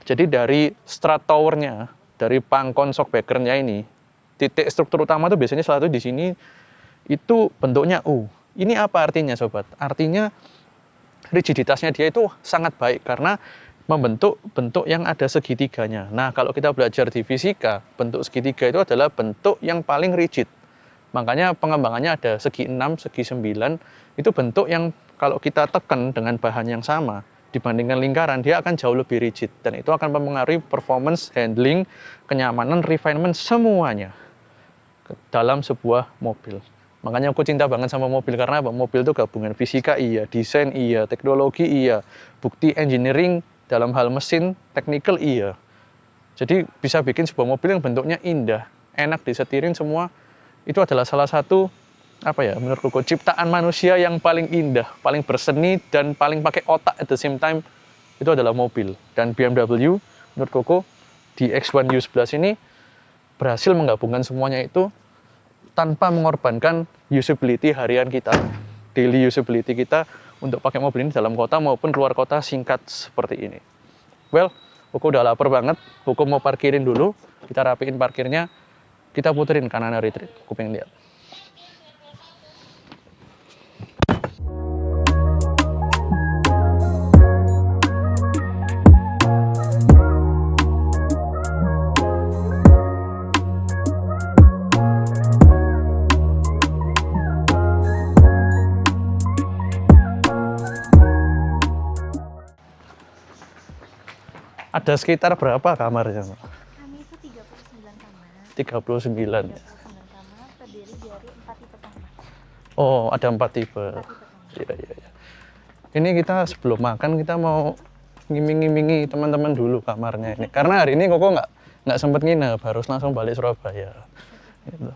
A: Jadi dari strut towernya, dari pangkon shockbreaker-nya ini, titik struktur utama itu biasanya selalu di sini, itu bentuknya U. Ini apa artinya sobat? Artinya rigiditasnya dia itu sangat baik karena membentuk bentuk yang ada segitiganya. Nah, kalau kita belajar di fisika, bentuk segitiga itu adalah bentuk yang paling rigid. Makanya pengembangannya ada segi 6, segi 9, itu bentuk yang kalau kita tekan dengan bahan yang sama dibandingkan lingkaran, dia akan jauh lebih rigid. Dan itu akan mempengaruhi performance, handling, kenyamanan, refinement, semuanya dalam sebuah mobil. Makanya aku cinta banget sama mobil, karena mobil itu gabungan fisika iya, desain iya, teknologi iya, bukti engineering dalam hal mesin, technical iya. Jadi bisa bikin sebuah mobil yang bentuknya indah, enak disetirin semua. Itu adalah salah satu menurutku ciptaan manusia yang paling indah, paling berseni dan paling pakai otak at the same time, itu adalah mobil. Dan BMW menurut Koko di X1 U11 ini berhasil menggabungkan semuanya itu tanpa mengorbankan usability harian kita, daily usability kita untuk pakai mobil ini dalam kota maupun luar kota singkat seperti ini. Well, Koko udah lapar banget, Koko mau parkirin dulu, kita rapiin parkirnya, kita puterin kanan retreat, Koko pengen lihat. Ada sekitar berapa kamarnya, Mbak?
C: Kami itu 39 kamar.
A: 39 ya.
C: 39 kamar terdiri dari 4 tipe kamar.
A: Oh, ada 4 tipe.
C: 4 tipe kamar.
A: Iya. Ini kita sebelum makan kita mau ngiming-ngimingi teman-teman dulu kamarnya ini. Karena hari ini Koko nggak sempet nginep, harus langsung balik Surabaya. Gitu.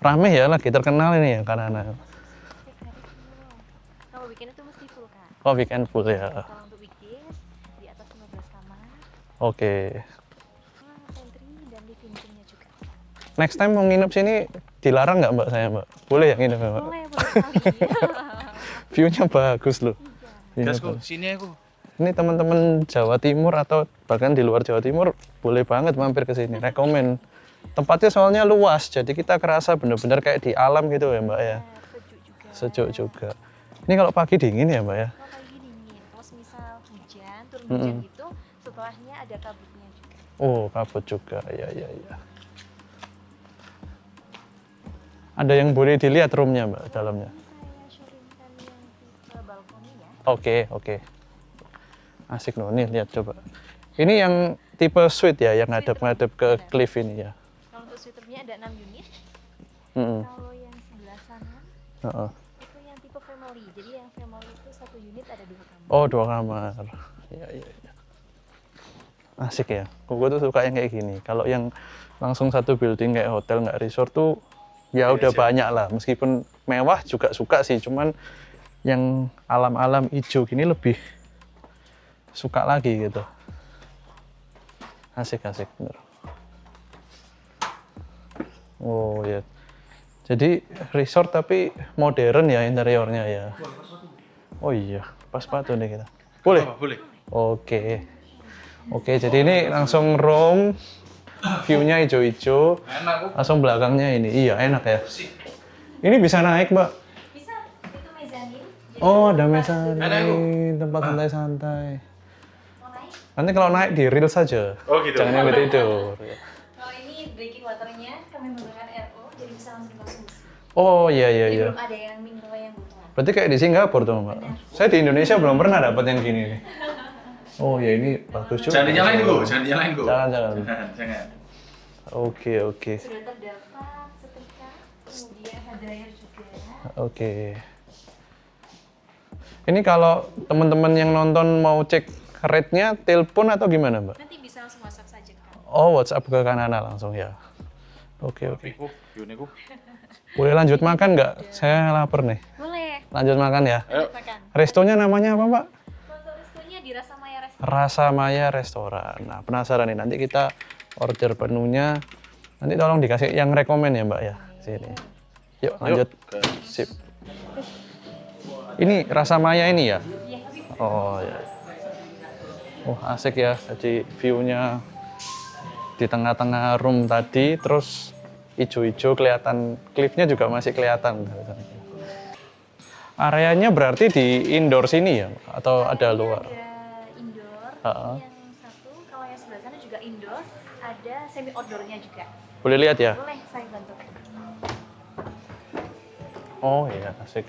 A: Rame ya, lagi terkenal ini ya karena.
C: Kalau weekend itu mesti full kan?
A: Oh, weekend full ya.
C: Kalau untuk weekdays di atas 15 kamar.
A: Oke.
C: Pantry dan living room-nya juga.
A: Next time mau nginep sini dilarang nggak Mbak saya, Mbak? Boleh ya nginep ya, Mbak?
C: Boleh sekali.
A: View-nya bagus loh. View-nya
B: Gas kok,
A: bagus.
B: sini aku.
A: Ini teman-teman Jawa Timur atau bahkan di luar Jawa Timur boleh banget mampir ke sini. Rekomen. Tempatnya soalnya luas, jadi kita kerasa bener-bener kayak di alam gitu ya Mbak ya.
C: Sejuk juga.
A: Sejuk juga. Ini kalau pagi dingin ya Mbak ya?
C: Kalau pagi dingin, terus misal hujan, turun hujan gitu, setelahnya ada kabutnya juga.
A: Oh, kabut juga. Iya. Ada yang boleh dilihat roomnya Mbak dalamnya?
C: Saya showroomkan yang tipe balkoni ya.
A: Oke. Asik loh, nih lihat coba. Ini yang tipe suite ya, yang ngadep-ngadep ke cliff ini ya.
C: Kalau untuk suite room-nya ada 6 unit.
A: Mm-mm.
C: Kalau yang sebelah sana
A: Heeh.
C: itu yang tipe family. Jadi yang family itu 1 unit ada 2 kamar.
A: Oh, 2 kamar. Iya. Asik ya. Gue tuh suka yang kayak gini. Kalau yang langsung satu building kayak hotel nggak resort tuh ya udah banyak lah. Meskipun mewah juga suka sih. Cuman yang alam-alam hijau gini lebih suka lagi gitu. Asik bener. Oh ya. Jadi resort tapi modern ya interiornya ya. Oh iya, pas sepatu nih kita. Boleh?
B: Oh, boleh.
A: Oke. Oke, jadi ini langsung room. View-nya hijau-hijau.
B: Enak kok.
A: Langsung belakangnya ini. Iya, enak ya. Ini bisa naik, Mbak.
C: Bisa, itu mezanin. Jadi
A: Oh, ada
C: tempat
A: mesa
C: duduk.
B: Enak, Bu.
A: tempat santai-santai.
C: Mau naik?
A: Nanti kalau naik di real saja.
B: Oh, gitu.
A: Jangan sampai tidur.
C: Kalau ini drinking waternya kami menggunakan RO, jadi bisa langsung dikonsumsi.
A: Oh, iya iya
C: Jadi
A: iya.
C: belum ada yang mineral yang butuh.
A: Berarti kayak di Singapura tuh, Mbak. Saya di Indonesia belum pernah dapat yang gini nih. Oh, ya ini bagus juga.
B: Jangan dinyalain kok, jangan dinyalain kok.
A: Jangan, jangan.
B: Jangan.
A: Oke, oke.
C: Sudah terdapat setrika, kemudian hair dryer juga.
A: Oke. Ini kalau teman-teman yang nonton mau cek rate-nya, telepon atau gimana, Mbak?
C: Nanti bisa langsung WhatsApp saja kan.
A: Oh, WhatsApp ke Kanana langsung ya. Oke, oke.
B: Kok, yune kok.
A: Boleh lanjut makan nggak? Saya lapar nih.
C: Boleh.
A: Lanjut makan ya.
B: Ayo.
C: Makan.
A: Restonya namanya apa, Pak?
C: Untuk restonya di Rasa Maya Restoran.
A: Rasa Maya Restoran. Nah, penasaran nih. Nanti kita order menunya. Nanti tolong dikasih yang rekomen ya, Mbak ya. Sini. Yuk, lanjut. Sip. Ini Rasa Maya ini ya?
C: Iya.
A: Oh, ya. Oh, asik ya. Jadi view-nya di tengah-tengah room tadi, terus hijau-hijau kelihatan, cliff-nya juga masih kelihatan. Areanya berarti di indoor sini ya? Atau ada luar?
C: Ada indoor,
A: Ha-ha.
C: yang satu kalau yang sebelah sana juga indoor, ada semi outdoornya juga.
A: Boleh lihat ya?
C: Boleh, saya bantu.
A: Oh iya, asik.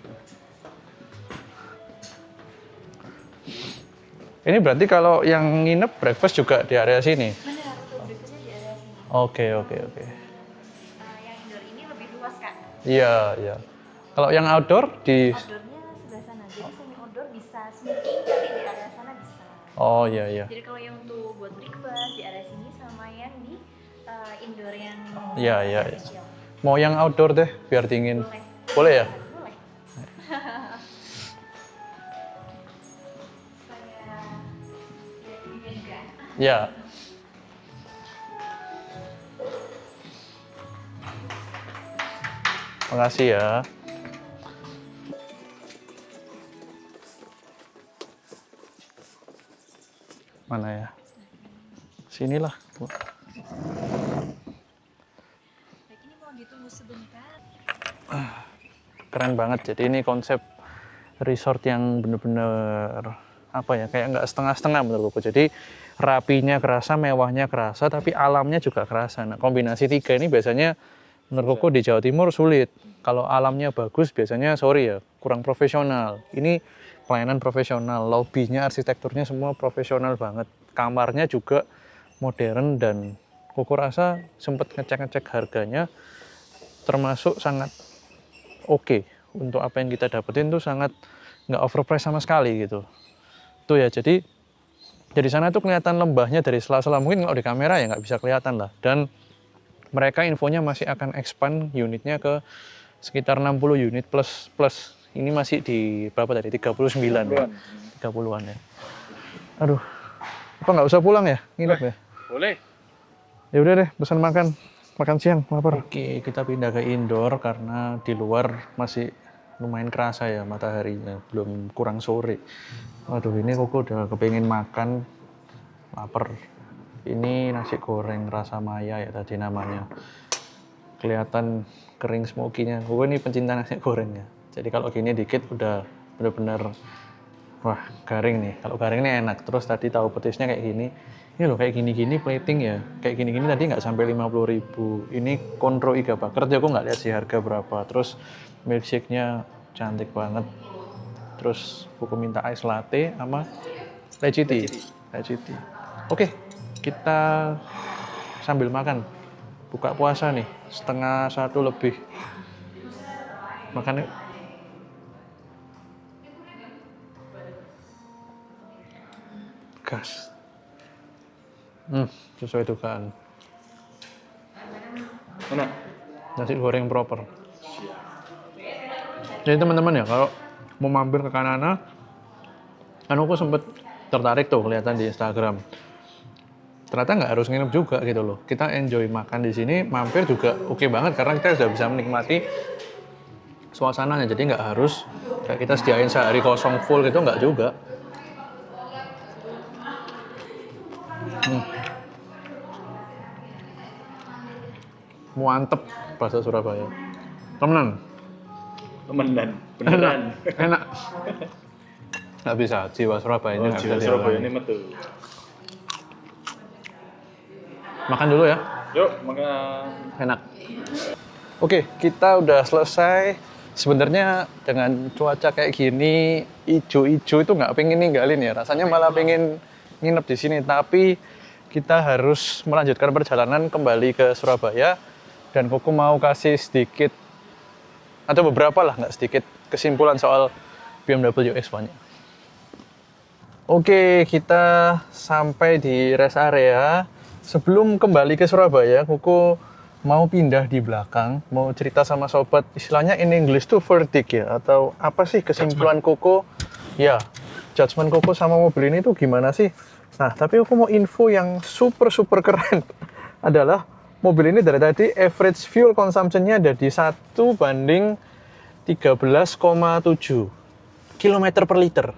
A: Ini berarti kalau yang nginep breakfast juga di area sini?
C: Benar, untuk breakfastnya di area sini.
A: Oke, oke, oke.
C: Yang indoor ini lebih luas Kak.
A: Iya, iya. Kalau yang outdoor di...
C: Outdoornya sebelah sana, jadi semi outdoor bisa smoking, tapi di area sana bisa.
A: Oh iya, iya.
C: Jadi kalau yang untuk buat breakfast di area sini sama yang di indoor yang
A: Iya, iya, iya.
C: kecil.
A: Mau yang outdoor deh, biar dingin.
C: Boleh.
A: Boleh ya?
C: Boleh. Saya lihat ini juga.
A: Ya. Makasih ya. Mana ya? Sinilah. Bu.
C: Baik, ini mau ditunggu sebentar.
A: Keren banget. Jadi ini konsep resort yang bener-bener apa ya, kayak nggak setengah-setengah menurutku. Jadi rapinya kerasa, mewahnya kerasa, tapi alamnya juga kerasa. Nah, kombinasi tiga ini biasanya menurutku di Jawa Timur sulit. Kalau alamnya bagus biasanya sorry ya, kurang profesional. Ini pelayanan profesional, lobbynya, arsitekturnya semua profesional banget. Kamarnya juga modern dan aku rasa sempat ngecek-ngecek harganya termasuk sangat oke. Untuk apa yang kita dapetin tuh sangat nggak overprice sama sekali gitu. Tuh ya, jadi dari sana tuh kelihatan lembahnya dari sela-sela. Mungkin kalau di kamera ya nggak bisa kelihatan lah. Dan mereka infonya masih akan expand unitnya ke sekitar 60 unit plus ini masih di berapa tadi? 39 ya. 30-an ya. Aduh. Apa nggak usah pulang ya? Nginep ya?
B: Boleh.
A: Ya udah deh, pesan makan siang, lapar. Oke, kita pindah ke indoor karena di luar masih lumayan kerasa ya mataharinya, belum kurang sore. Waduh, ini koko udah kepengin makan, lapar. Ini nasi goreng Rasa Maya ya tadi namanya. Kelihatan kering smoky-nya. Koko ini pencinta nasi goreng ya. Jadi kalau gini dikit udah bener-bener wah garing nih. Kalau garing ini enak. Terus tadi tahu petisnya kayak gini. Ini loh kayak gini-gini plating ya. Kayak gini-gini tadi nggak sampai 50.000. Ini kontro iga bakar aja aku nggak lihat sih harga berapa. Terus milkshake-nya cantik banget. Terus aku minta ice latte sama leci tea. Oke, kita sambil makan. Buka puasa nih, 12:30 lebih. Makan yuk. Gas. Sesuai dugaan.
B: Mana?
A: Nasi goreng proper. Jadi teman-teman ya, kalau mau mampir ke Kanana, aku sempet tertarik tuh kelihatan di Instagram. ternyata nggak harus nginep juga gitu loh. Kita enjoy makan di sini, mampir juga oke banget karena kita sudah bisa menikmati suasananya. Jadi nggak harus kayak kita sediain sehari kosong full gitu, nggak juga. Mantep bahasa Surabaya. Temenan.
B: Beneran.
A: Enak. Nggak bisa, jiwa Surabaya ini nggak bisa
B: Surabaya
A: dihalangi.
B: ini metu.
A: Makan dulu ya.
B: Yuk, makan.
A: Enak. Oke, kita udah selesai. Sebenarnya dengan cuaca kayak gini, ijo-ijo itu nggak pengen ninggalin ya. Rasanya malah pengen nginep di sini. Tapi kita harus melanjutkan perjalanan kembali ke Surabaya. Dan Koko mau kasih sedikit, atau beberapa lah, nggak sedikit, kesimpulan soal BMW X1-nya. Oke, kita sampai di rest area. Sebelum kembali ke Surabaya, Koko mau pindah di belakang, mau cerita sama sobat, istilahnya in English tuh verdict ya, atau apa sih kesimpulan Koko? Ya, judgement Koko sama mobil ini tuh gimana sih? Nah, tapi aku mau info yang super keren adalah mobil ini dari tadi average fuel consumption-nya ada di 1 banding 13,7 km per liter.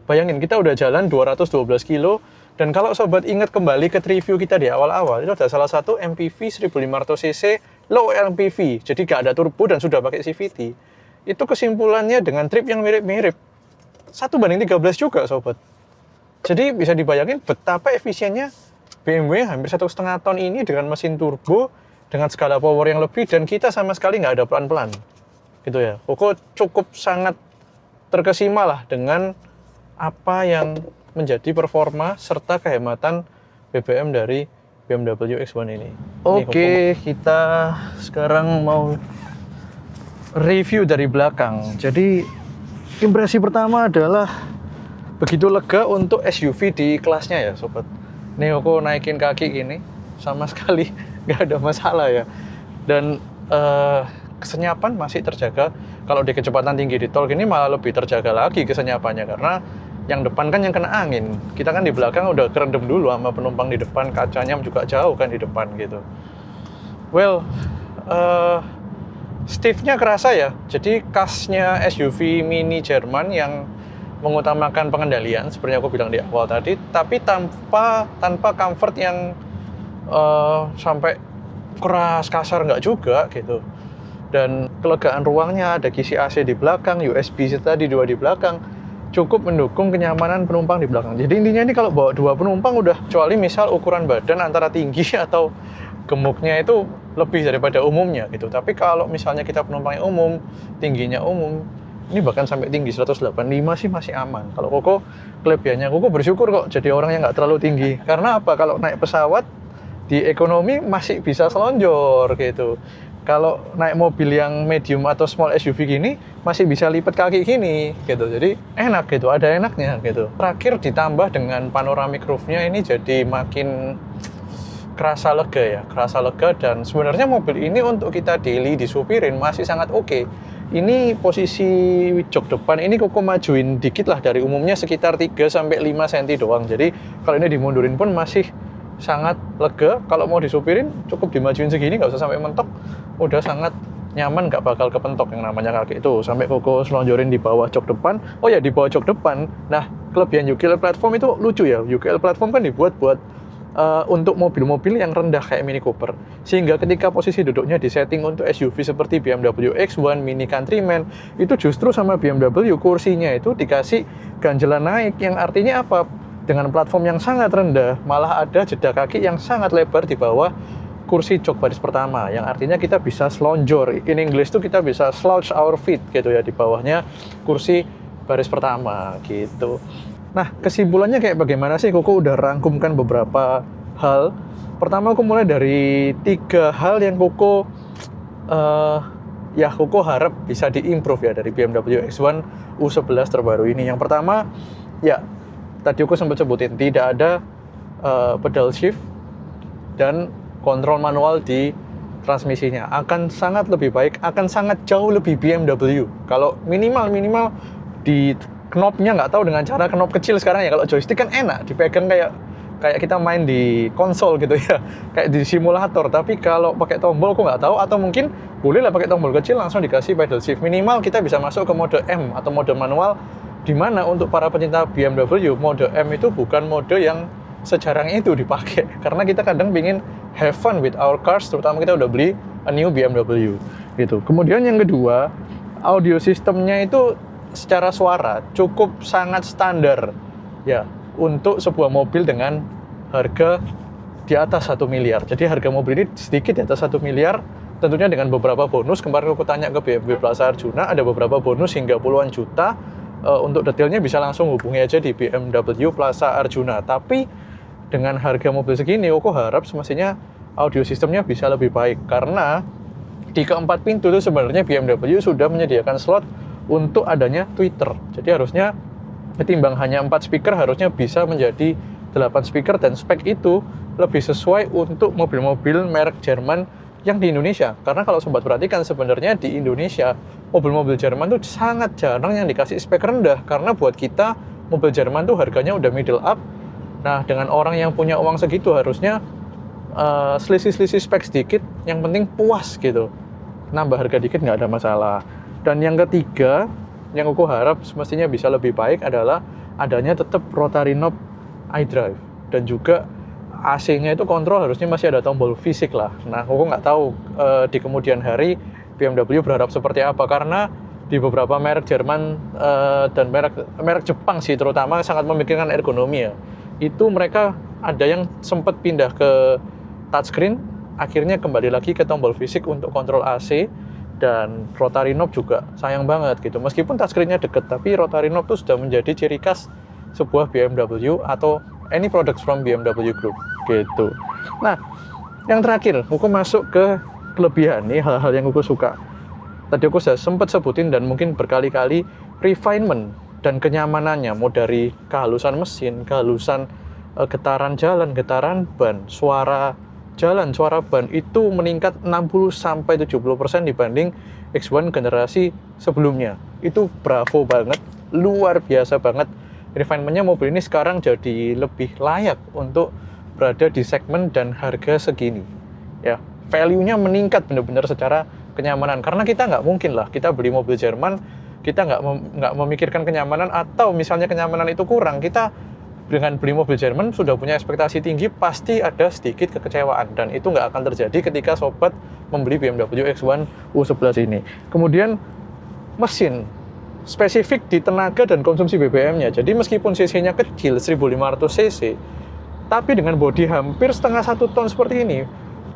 A: Bayangin, kita udah jalan 212 kilo, dan kalau sobat ingat kembali ke review kita di awal-awal, itu ada salah satu MPV 1500cc low LMPV, jadi gak ada turbo dan sudah pakai CVT. Itu kesimpulannya dengan trip yang mirip-mirip. 1 banding 13 juga, sobat. Jadi bisa dibayangin betapa efisiennya BMW hampir 1,5 ton ini dengan mesin turbo, dengan skala power yang lebih, dan kita sama sekali nggak ada pelan-pelan. Gitu ya. Koko cukup sangat terkesima lah dengan apa yang menjadi performa serta kehematan BBM dari BMW X1 ini. Oke, kita sekarang mau review dari belakang. Jadi impresi pertama adalah begitu lega untuk SUV di kelasnya ya, sobat. Nih aku naikin kaki gini, sama sekali nggak ada masalah ya. Dan kesenyapan masih terjaga. Kalau di kecepatan tinggi di tol gini malah lebih terjaga lagi kesenyapannya, karena yang depan kan yang kena angin. Kita kan di belakang udah kerendam dulu sama penumpang di depan, kacanya juga jauh kan di depan gitu. Well, stiffnya kerasa ya. Jadi kasnya SUV mini Jerman yang mengutamakan pengendalian seperti yang aku bilang di awal tadi, tapi tanpa comfort yang sampai keras kasar nggak juga gitu. Dan kelegaan ruangnya, ada kisi AC di belakang, USB-C tadi 2 di belakang, cukup mendukung kenyamanan penumpang di belakang. Jadi intinya ini kalau bawa 2 penumpang udah, kecuali misal ukuran badan antara tinggi atau gemuknya itu lebih daripada umumnya gitu. Tapi kalau misalnya kita penumpang yang umum, tingginya umum, ini bahkan sampai tinggi 185 sih masih aman. Kalau Koko, kelebihannya Koko bersyukur kok jadi orang yang nggak terlalu tinggi. Karena apa? Kalau naik pesawat di ekonomi masih bisa selonjor gitu. Kalau naik mobil yang medium atau small SUV gini masih bisa lipat kaki gini gitu. Jadi enak gitu, ada enaknya gitu. Terakhir ditambah dengan panoramic roof-nya ini jadi makin kerasa lega ya, kerasa lega. Dan sebenarnya mobil ini untuk kita daily disupirin masih sangat oke. Ini posisi jok depan ini Koko majuin dikit lah dari umumnya sekitar 3-5 cm doang. Jadi kalau ini dimundurin pun masih sangat lega. Kalau mau disupirin cukup dimajuin segini, nggak usah sampai mentok, udah sangat nyaman, nggak bakal kepentok yang namanya kaki itu. Sampai Koko selonjorin di bawah jok depan. Oh ya, di bawah jok depan, nah kelebihan UKL platform itu lucu ya. UKL platform kan dibuat buat untuk mobil-mobil yang rendah kayak Mini Cooper, sehingga ketika posisi duduknya disetting untuk SUV seperti BMW X1, Mini Countryman, itu justru sama BMW kursinya itu dikasih ganjelan naik, yang artinya apa? Dengan platform yang sangat rendah, malah ada jeda kaki yang sangat lebar di bawah kursi jok baris pertama, yang artinya kita bisa selonjor. In English tuh kita bisa slouch our feet gitu ya, di bawahnya kursi baris pertama gitu. Nah, kesimpulannya kayak bagaimana sih? Koko udah rangkumkan beberapa hal. Pertama, aku mulai dari 3 hal yang Koko harap bisa diimprove ya dari BMW X1 U11 terbaru ini. Yang pertama, ya tadi aku sempat sebutin, tidak ada pedal shift dan kontrol manual di transmisinya. Akan sangat lebih baik, akan sangat jauh lebih BMW. Kalau minimal di knobnya nggak tahu dengan cara knob kecil sekarang ya. Kalau joystick kan enak, dipegang kayak kayak kita main di konsol gitu ya, kayak di simulator. Tapi kalau pakai tombol aku nggak tahu, atau mungkin boleh lah pakai tombol kecil langsung dikasih pedal shift. Minimal kita bisa masuk ke mode M atau mode manual, di mana untuk para pecinta BMW mode M itu bukan mode yang sejarang itu dipakai, karena kita kadang pingin have fun with our cars, terutama kita udah beli a new BMW gitu. Kemudian yang kedua, audio sistemnya itu secara suara cukup sangat standar ya untuk sebuah mobil dengan harga di atas 1 miliar. Jadi harga mobil ini sedikit di atas 1 miliar, tentunya dengan beberapa bonus. Kemarin aku tanya ke BMW Plaza Arjuna, ada beberapa bonus hingga puluhan juta. Untuk detailnya bisa langsung hubungi aja di BMW Plaza Arjuna. Tapi dengan harga mobil segini, aku harap semestinya audio sistemnya bisa lebih baik, karena di keempat pintu itu sebenarnya BMW sudah menyediakan slot untuk adanya tweeter. Jadi harusnya ketimbang hanya 4 speaker, harusnya bisa menjadi 8 speaker, dan spek itu lebih sesuai untuk mobil-mobil merek Jerman yang di Indonesia. Karena kalau sobat perhatikan, sebenarnya di Indonesia mobil-mobil Jerman tuh sangat jarang yang dikasih spek rendah, karena buat kita mobil Jerman tuh harganya udah middle up. Nah, dengan orang yang punya uang segitu harusnya selisih-selisih spek sedikit, yang penting puas gitu. Nambah harga dikit nggak ada masalah. Dan yang ketiga, yang aku harap semestinya bisa lebih baik adalah adanya tetap rotary knob iDrive, dan juga AC-nya itu kontrol harusnya masih ada tombol fisik lah. Nah, aku nggak tahu di kemudian hari BMW berharap seperti apa, karena di beberapa merek Jerman dan merek Jepang sih terutama sangat memikirkan ergonomi ya. Itu mereka ada yang sempat pindah ke touchscreen, akhirnya kembali lagi ke tombol fisik untuk kontrol AC. Dan rotary knob juga sayang banget gitu. Meskipun touchscreen-nya deket, tapi rotary knob itu sudah menjadi ciri khas sebuah BMW atau any products from BMW Group gitu. Nah, yang terakhir, aku masuk ke kelebihan nih, hal-hal yang aku suka. Tadi aku sudah sempat sebutin dan mungkin berkali-kali, refinement dan kenyamanannya, mau dari kehalusan mesin, kehalusan getaran jalan, getaran ban, suara jalan, suara ban itu meningkat 60-70% dibanding X1 generasi sebelumnya. Itu bravo banget, luar biasa banget. Refinement-nya mobil ini sekarang jadi lebih layak untuk berada di segmen dan harga segini. Ya, value-nya meningkat benar-benar secara kenyamanan. Karena kita nggak mungkin lah, kita beli mobil Jerman, kita nggak memikirkan kenyamanan, atau misalnya kenyamanan itu kurang, kita dengan beli mobil Jerman sudah punya ekspektasi tinggi, pasti ada sedikit kekecewaan, dan itu nggak akan terjadi ketika sobat membeli BMW X1 U11 ini. Kemudian mesin spesifik di tenaga dan konsumsi BBM-nya. Jadi meskipun cc-nya kecil 1500 cc, tapi dengan bodi hampir setengah 1 ton seperti ini,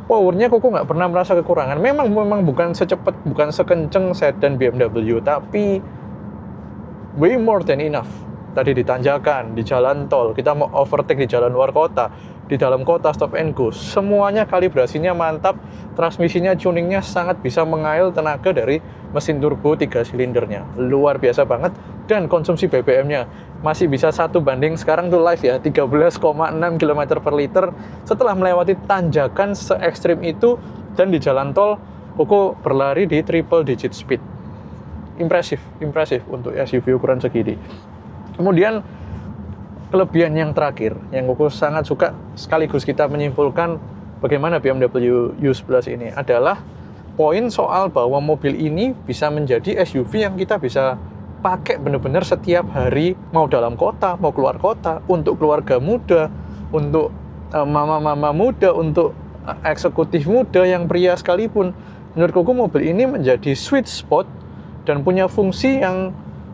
A: powernya kok nggak pernah merasa kekurangan. Memang bukan secepat, bukan sekenceng sedan BMW, tapi way more than enough. Tadi di tanjakan, di jalan tol, kita mau overtake di jalan luar kota, di dalam kota stop and go, semuanya kalibrasinya mantap, transmisinya, tuningnya sangat bisa mengail tenaga dari mesin turbo 3 silindernya, luar biasa banget. Dan konsumsi BBM-nya masih bisa 1 banding, sekarang tuh live ya, 13,6 km per liter setelah melewati tanjakan se ekstrim itu, dan di jalan tol Koko berlari di triple digit speed. Impresif untuk SUV ukuran segini. Kemudian kelebihan yang terakhir, yang aku sangat suka, sekaligus kita menyimpulkan bagaimana BMW U11 ini, adalah poin soal bahwa mobil ini bisa menjadi SUV yang kita bisa pakai benar-benar setiap hari, mau dalam kota, mau keluar kota, untuk keluarga muda, untuk mama-mama muda, untuk eksekutif muda yang pria sekalipun. Menurutku mobil ini menjadi sweet spot dan punya fungsi yang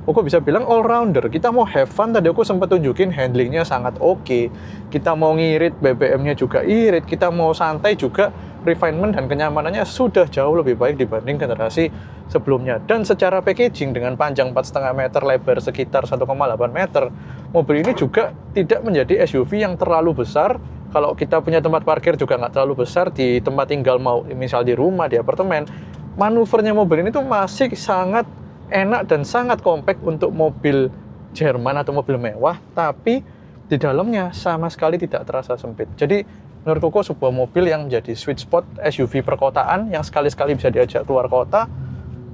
A: aku bisa bilang all-rounder. Kita mau have fun, tadi aku sempat tunjukin handlingnya sangat oke. Kita mau ngirit, BBM-nya juga irit. Kita mau santai juga, refinement dan kenyamanannya sudah jauh lebih baik dibanding generasi sebelumnya. Dan secara packaging dengan panjang 4,5 meter, lebar sekitar 1,8 meter, mobil ini juga tidak menjadi SUV yang terlalu besar. Kalau kita punya tempat parkir juga nggak terlalu besar, di tempat tinggal mau misal di rumah, di apartemen, manuvernya mobil ini tuh masih sangat enak dan sangat compact untuk mobil Jerman atau mobil mewah, tapi di dalamnya sama sekali tidak terasa sempit. Jadi menurutku sebuah mobil yang menjadi sweet spot SUV perkotaan yang sekali-sekali bisa diajak keluar kota,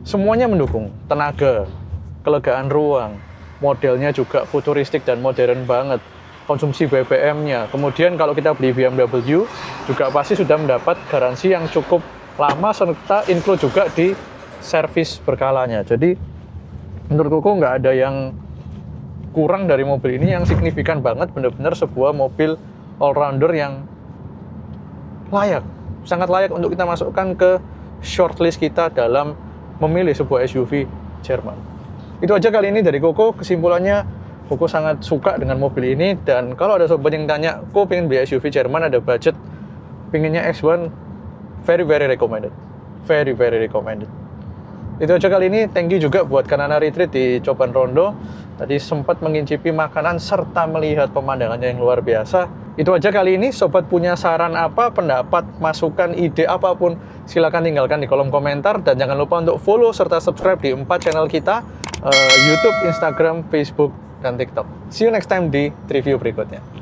A: semuanya mendukung. Tenaga, kelegaan ruang, modelnya juga futuristik dan modern banget. konsumsi BBM-nya. Kemudian kalau kita beli BMW juga pasti sudah mendapat garansi yang cukup lama serta include juga di servis berkalanya. Jadi menurut Koko nggak ada yang kurang dari mobil ini, yang signifikan banget, benar-benar sebuah mobil all-rounder yang layak, sangat layak untuk kita masukkan ke shortlist kita dalam memilih sebuah SUV Jerman. Itu aja kali ini dari Koko. Kesimpulannya, Koko sangat suka dengan mobil ini, dan kalau ada sobat yang tanya, Koko pengen beli SUV Jerman, ada budget, pinginnya X1, very recommended. Very recommended. Itu aja kali ini. Thank you juga buat Kanana Retreat di Coban Rondo. Tadi sempat mengincipi makanan serta melihat pemandangannya yang luar biasa. Itu aja kali ini. Sobat punya saran apa, pendapat, masukan, ide apapun, silakan tinggalkan di kolom komentar. Dan jangan lupa untuk follow serta subscribe di 4 channel kita, YouTube, Instagram, Facebook, dan TikTok. See you next time di review berikutnya.